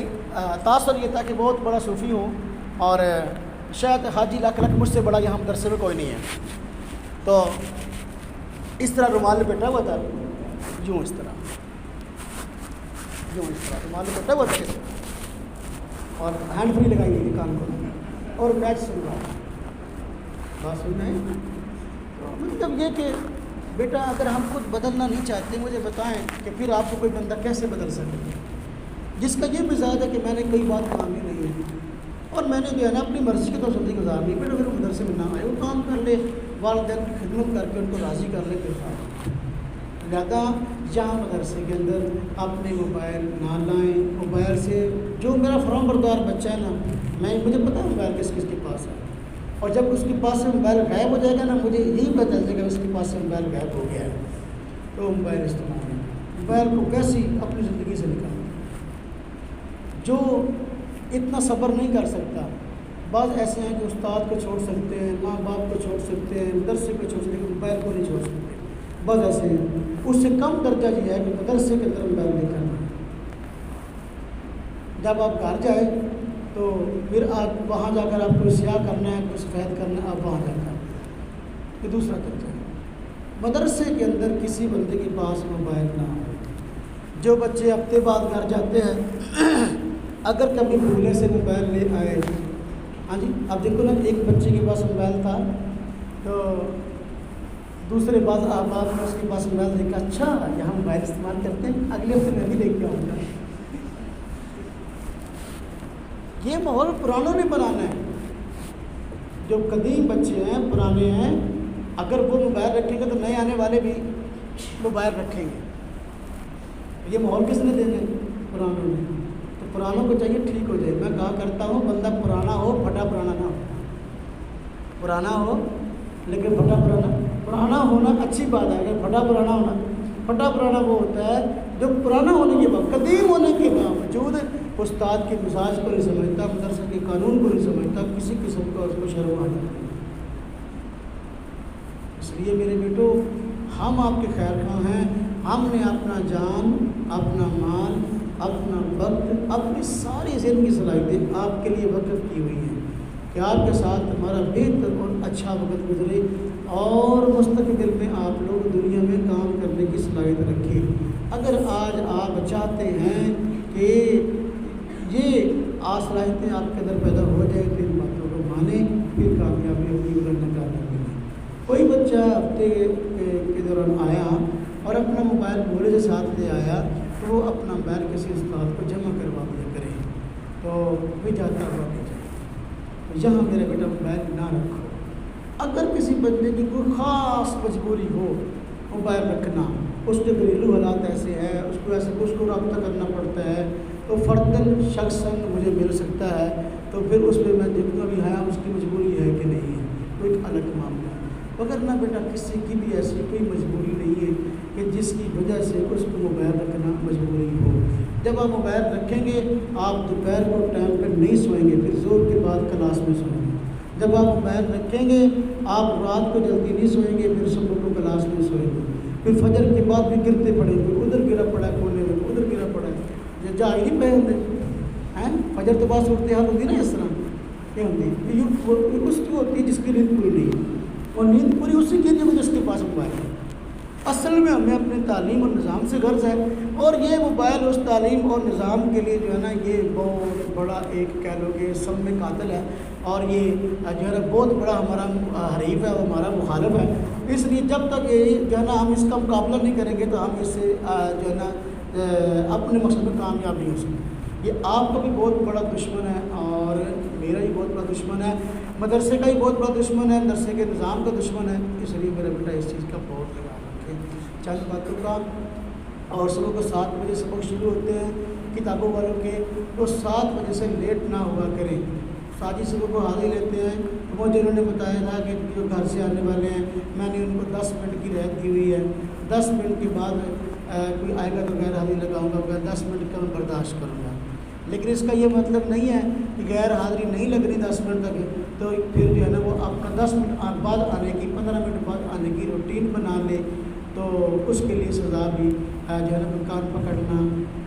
تاثر یہ تھا کہ بہت بڑا صوفی ہوں اور شاید حاجی لاکھ مجھ سے بڑا یہاں مدرسے میں کوئی نہیں ہے، تو اس طرح رومال لپیٹا ہوا تھا، یوں اس طرح رومال لپیٹا ہوا تھا اور ہینڈ فری لگائی گئی کان کو اور میچ سن رہا بات سن رہے ہیں۔ تو مطلب یہ کہ بیٹا اگر ہم خود بدلنا نہیں چاہتے مجھے بتائیں کہ پھر آپ کو کوئی بندہ کیسے بدل سکے، جس کا یہ مزاج ہے کہ میں نے کوئی بات مانی نہیں ہے اور میں نے جو ہے نا اپنی مرضی کی تو زندگی گزارنی، بیٹا پھر مدرسے میں نہ آئے، وہ کام کر لے، والدین کی خدمت کر کے ان کو راضی کر لے، پھر لہٰذا جہاں مدرسے کے اندر اپنے موبائل نہ لائیں، موبائل سے جو میرا فرام بردار بچہ ہے نا، مجھے پتہ ہے موبائل کس کے پاس ہے، اور جب اس کے پاس سے موبائل غائب ہو جائے گا نا مجھے یہی پتہ چل جائے گا اس کے پاس سے موبائل غائب ہو گیا ہے، تو موبائل استعمال کریں، موبائل کو کیسی اپنی زندگی سے نکالیں۔ جو اتنا صبر نہیں کر سکتا، بعض ایسے ہیں جو استاد کو چھوڑ سکتے ہیں، ماں باپ کو چھوڑ سکتے ہیں، مدرسے کو چھوڑ سکتے ہیں، موبائل کو نہیں چھوڑ سکتے، بعض ایسے ہیں، اس سے کم درجہ یہ ہے کہ مدرسے کے اندر موبائل نہیں کرنا۔ جب آپ گھر جائیں تو پھر آپ وہاں جا کر آپ کو سیاہ کرنا ہے، کوئی سفید کرنا ہے، آپ وہاں جا کر یہ دوسرا درجہ ہے۔ مدرسے کے اندر کسی بندے کے پاس موبائل نہ ہو۔ جو بچے ہفتے بعد گھر جاتے ہیں اگر کبھی بھولے سے موبائل لے آئے، ہاں جی، اب دیکھو نا ایک بچے کے پاس موبائل تھا تو دوسرے بعض احباب نے اس کے پاس موبائل دیکھا، اچھا یہاں موبائل استعمال کرتے ہیں، اگلے ہفتے میں بھی لے کے آؤں گا۔ یہ ماحول پرانوں نے بنانا ہے، جو قدیم بچے ہیں پرانے ہیں، اگر وہ موبائل رکھیں گے تو نئے آنے والے بھی موبائل رکھیں گے۔ یہ ماحول کس نے دینا ہے؟ پرانوں نے۔ تو پرانوں کو چاہیے ٹھیک ہو جائے۔ میں کہا کرتا ہوں بندہ پرانا ہو پھٹا پرانا نہ ہو، پرانا ہو لیکن پھٹا پرانا ہونا اچھی بات ہے، اگر پھٹا پرانا وہ ہوتا ہے جو پرانا ہونے کے بعد، قدیم ہونے کے باوجود استاد کے مزاج کو نہیں سمجھتا، مدرسے کے قانون کو نہیں سمجھتا، کسی قسم کا اس کو شرم آ جاتی ہے۔ اس لیے میرے بیٹو ہم آپ کے خیر خواہ ہیں، ہم نے اپنا جان، اپنا مال، اپنا وقت، اپنی ساری ذہن کی صلاحیتیں آپ کے لیے وقف کی ہوئی ہیں کہ آپ کے ساتھ ہمارا بہتر اور اچھا وقت گزرے اور مستقبل میں آپ لوگ دنیا میں کام کرنے کی صلاحیت رکھیں۔ اگر آج آپ چاہتے ہیں کہ یہ صلاحیتیں آپ کے اندر پیدا ہو جائیں تو ان باتوں کو مانیں، پھر کامیابی ہوگی ورنہ کامیابی نہیں۔ کوئی بچہ ہفتے کے دوران آیا اور اپنا موبائل بولے سے ساتھ لے آیا تو وہ اپنا موبائل کسی استاد کو جمع کروا دیا کرے، تو بھی جاتا ہوا بھی جائے۔ تو یہاں میرا بیٹا موبائل نہ رکھو۔ اگر کسی بندے کی کوئی خاص مجبوری ہو موبائل رکھنا، اس کے گھریلو حالات ایسے ہیں، اس کو رابطہ کرنا پڑتا ہے، تو فرداً شخصاً مجھے مل سکتا ہے، تو پھر اس پہ میں دیکھوں گا بھی ہاں اس کی مجبوری ہے کہ نہیں ہے، تو ایک الگ معاملہ ہے۔ وگرنہ بیٹا کسی کی بھی ایسی کوئی مجبوری نہیں ہے کہ جس کی وجہ سے اس کو موبائل رکھنا مجبوری ہو۔ جب آپ موبائل رکھیں گے آپ دوپہر کو ٹائم پر نہیں سوئیں گے، پھر زور کے بعد کلاس میں سوئیں گے۔ جب آپ موبائل رکھیں گے آپ رات کو جلدی نہیں سوئیں گے، پھر صبح کو کلاس میں سوئیں گے۔ پھر فجر کے بعد بھی گرتے پڑے، کوئی ادھر گرا پڑا ہے کونے میں، ادھر گرا پڑا ہے، یہ جا ہی نہیں پہ ہوں ہیں۔ فجر تو بعد صورتحال ہوتی نا اس طرح یہ ہوتی ہے، اس کی ہوتی ہے جس کی نیند پوری نہیں ہے، اور نیند پوری اسی کی نہیں جس کے پاس موبائل ہے۔ اصل میں ہمیں اپنے تعلیم اور نظام سے غرض ہے، اور یہ موبائل اس تعلیم اور نظام کے لیے جو ہے نا یہ بہت بڑا ایک کہہ لو کہ سب میں قاتل ہے، اور یہ جو ہے نا بہت بڑا ہمارا حریف ہے، وہ ہمارا مخالف ہے۔ اس لیے جب تک یہ جو ہے نا ہم اس کا مقابلہ نہیں کریں گے تو ہم اس سے جو ہے نا اپنے مقصد میں کامیاب نہیں ہو سکتے۔ یہ آپ کا بھی بہت بڑا دشمن ہے، اور میرا بھی بہت بڑا دشمن ہے، مدرسے کا بھی بہت بڑا دشمن ہے، مدرسے کے نظام کا دشمن ہے۔ اس لیے میرا بیٹا اس چیز کا بہت لگا رکھے چند باتوں کا۔ اور صبح کو 7 بجے سبق شروع ہوتے ہیں کتابوں والوں کے، تو 7 بجے سے لیٹ نہ ہوا کریں۔ ساجی صبح کو حاضری لیتے ہیں، مجھے انہوں نے بتایا تھا کہ جو گھر سے آنے والے ہیں میں نے ان کو 10 منٹ کی رعایت دی ہوئی ہے، 10 منٹ کے بعد کوئی آئے گا تو غیر حاضری لگاؤں گا، اگر 10 منٹ کا میں برداشت کروں گا۔ لیکن اس کا یہ مطلب نہیں ہے کہ غیر حاضری نہیں لگ رہی 10 منٹ تک تو پھر جو ہے نا وہ آپ کا 10 منٹ بعد آنے کی 15 منٹ بعد آنے کی روٹین بنا لے، تو اس کے لیے سزا بھی جو ہے نا کان پکڑنا،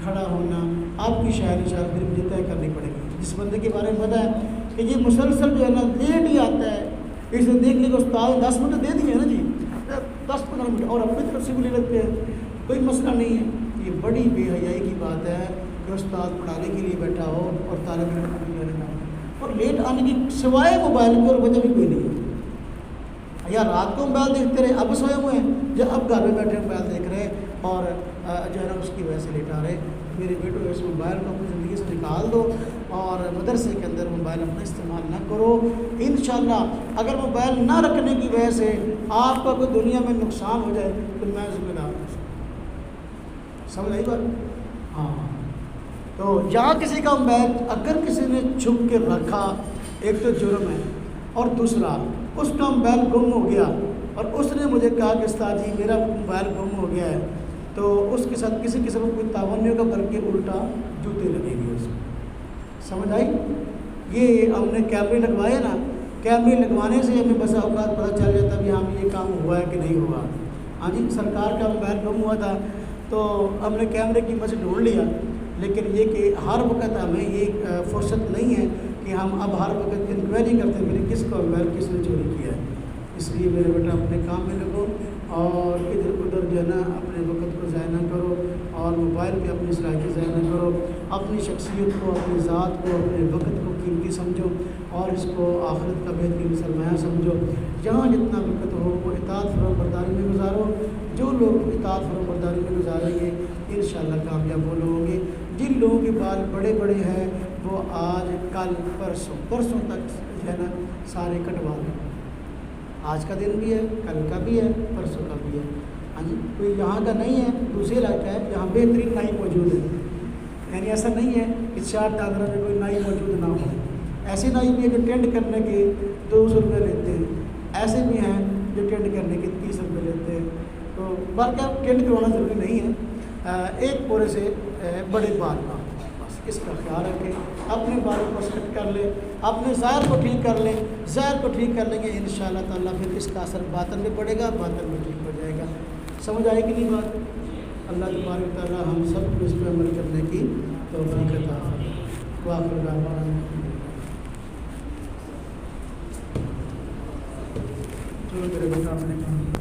کھڑا ہونا، آپ کی شاعری پھر مجھے طے کرنی پڑے گی۔ جس بندے کے بارے میں پتہ ہے کہ یہ مسلسل جو ہے نا لیٹ ہی آتا ہے، اس نے دیکھ لی کہ استاد 10 منٹ دے دیے نا جی، 10-15 منٹ اور اپنی طرف سے بھی لے لیتے ہیں، کوئی مسئلہ نہیں ہے۔ یہ بڑی بے حیائی کی بات ہے کہ استاد پڑھانے کے لیے بیٹھا ہو اور طالب علم کو لینا ہو، اور لیٹ آنے کی سوائے موبائل کی اور وجہ بھی کوئی نہیں ہے۔ یا رات کو موبائل دیکھتے رہے، اب سوئے ہوئے ہیں، یا اب گھر میں بیٹھے موبائل دیکھ رہے اور جو ہے نا اس کی وجہ سے لیٹ آ رہے۔ میرے بیٹوں اس موبائل کو اپنی زندگی سے نکال دو، اور مدرسے کے اندر موبائل اپنا استعمال نہ کرو۔ انشاءاللہ اگر موبائل نہ رکھنے کی وجہ سے آپ کا کوئی دنیا میں نقصان ہو جائے تو میں ذمہ دار ہوں۔ سمجھ آئی بات؟ ہاں، تو جہاں کسی کا موبائل اگر کسی نے چھپ کے رکھا، ایک تو جرم ہے، اور دوسرا اس کا موبائل گم ہو گیا اور اس نے مجھے کہا کہ استاد جی میرا موبائل گم ہو گیا ہے، تو اس کے ساتھ کسی قسم کا کوئی تعاون نہیں ہوگا، بلکہ الٹا جوتے لگیں گے اس کو۔ سمجھ آئی؟ یہ ہم نے کیمرے لگوائے نا، کیمرے لگوانے سے ہمیں بسا اوقات پتہ چل جاتا بھی ہاں یہ کام ہوا ہے کہ نہیں ہوا۔ ہاں جی، سرکار کا موبائل گم ہوا تھا تو ہم نے کیمرے کی مدد سے ڈھونڈ لیا، لیکن یہ کہ ہر وقت ہمیں یہ فرصت نہیں ہے کہ ہم اب ہر وقت انکوائری کرتے میرے کس کا موبائل کس نے چوری کیا ہے۔ اس لیے میرے بیٹا اپنے کام میں لگو، اور ادھر ادھر جو ہے نا اپنے وقت کو ضائع نہ کرو، اور موبائل پہ اپنی صلاحیت ضائع نہ کرو۔ اپنی شخصیت کو، اپنی ذات کو، اپنے وقت کو قیمتی سمجھو، اور اس کو آخرت کا بہترین سرمایہ سمجھو۔ جہاں جتنا وقت ہو وہ اطاعت فرما برداری میں گزارو۔ جو لوگ اطاعت فرما برداری میں گزاریں گے انشاءاللہ کامیاب وہ لوگ ہوں گے۔ جن لوگوں کے بال بڑے بڑے ہیں وہ آج کل پرسوں تک جو ہے نا سارے کٹوا لیں۔ آج کا دن بھی ہے، کل کا بھی ہے، پرسوں کا بھی ہے۔ ہاں جی، کوئی یہاں کا نہیں ہے، دوسرے علاقہ ہے جہاں بہترین نائی موجود ہے، یعنی ایسا نہیں ہے کہ 4 دادرہ میں کوئی نائی موجود نہ ہو۔ ایسے نائی بھی ہے جو ٹینڈ کرنے کے 200 روپے لیتے ہیں، ایسے بھی ہیں جو ٹینڈ کرنے کے 30 روپے لیتے ہیں۔ تو باقی آپ ٹینڈ کروانا ضروری نہیں ہے، ایک پورے سے بڑے بال کا بس اس کا خیال رکھیں، اپنے بالوں کو سیٹ کر لیں، اپنے ظاہر کو ٹھیک کر لیں، ظاہر کو ٹھیک کر لیں گے انشاءاللہ تعالیٰ پھر اس کا اثر باطن میں پڑے گا، باطن میں ٹھیک ہو جائے گا۔ سمجھ آئے کہ نہیں بات؟ اللہ تبارک و تعالیٰ ہم سب کو اس پہ عمل کرنے کی توفیق عطا فرمائے۔ وآخر دعوانا چلو میرے بیٹا اپنے کام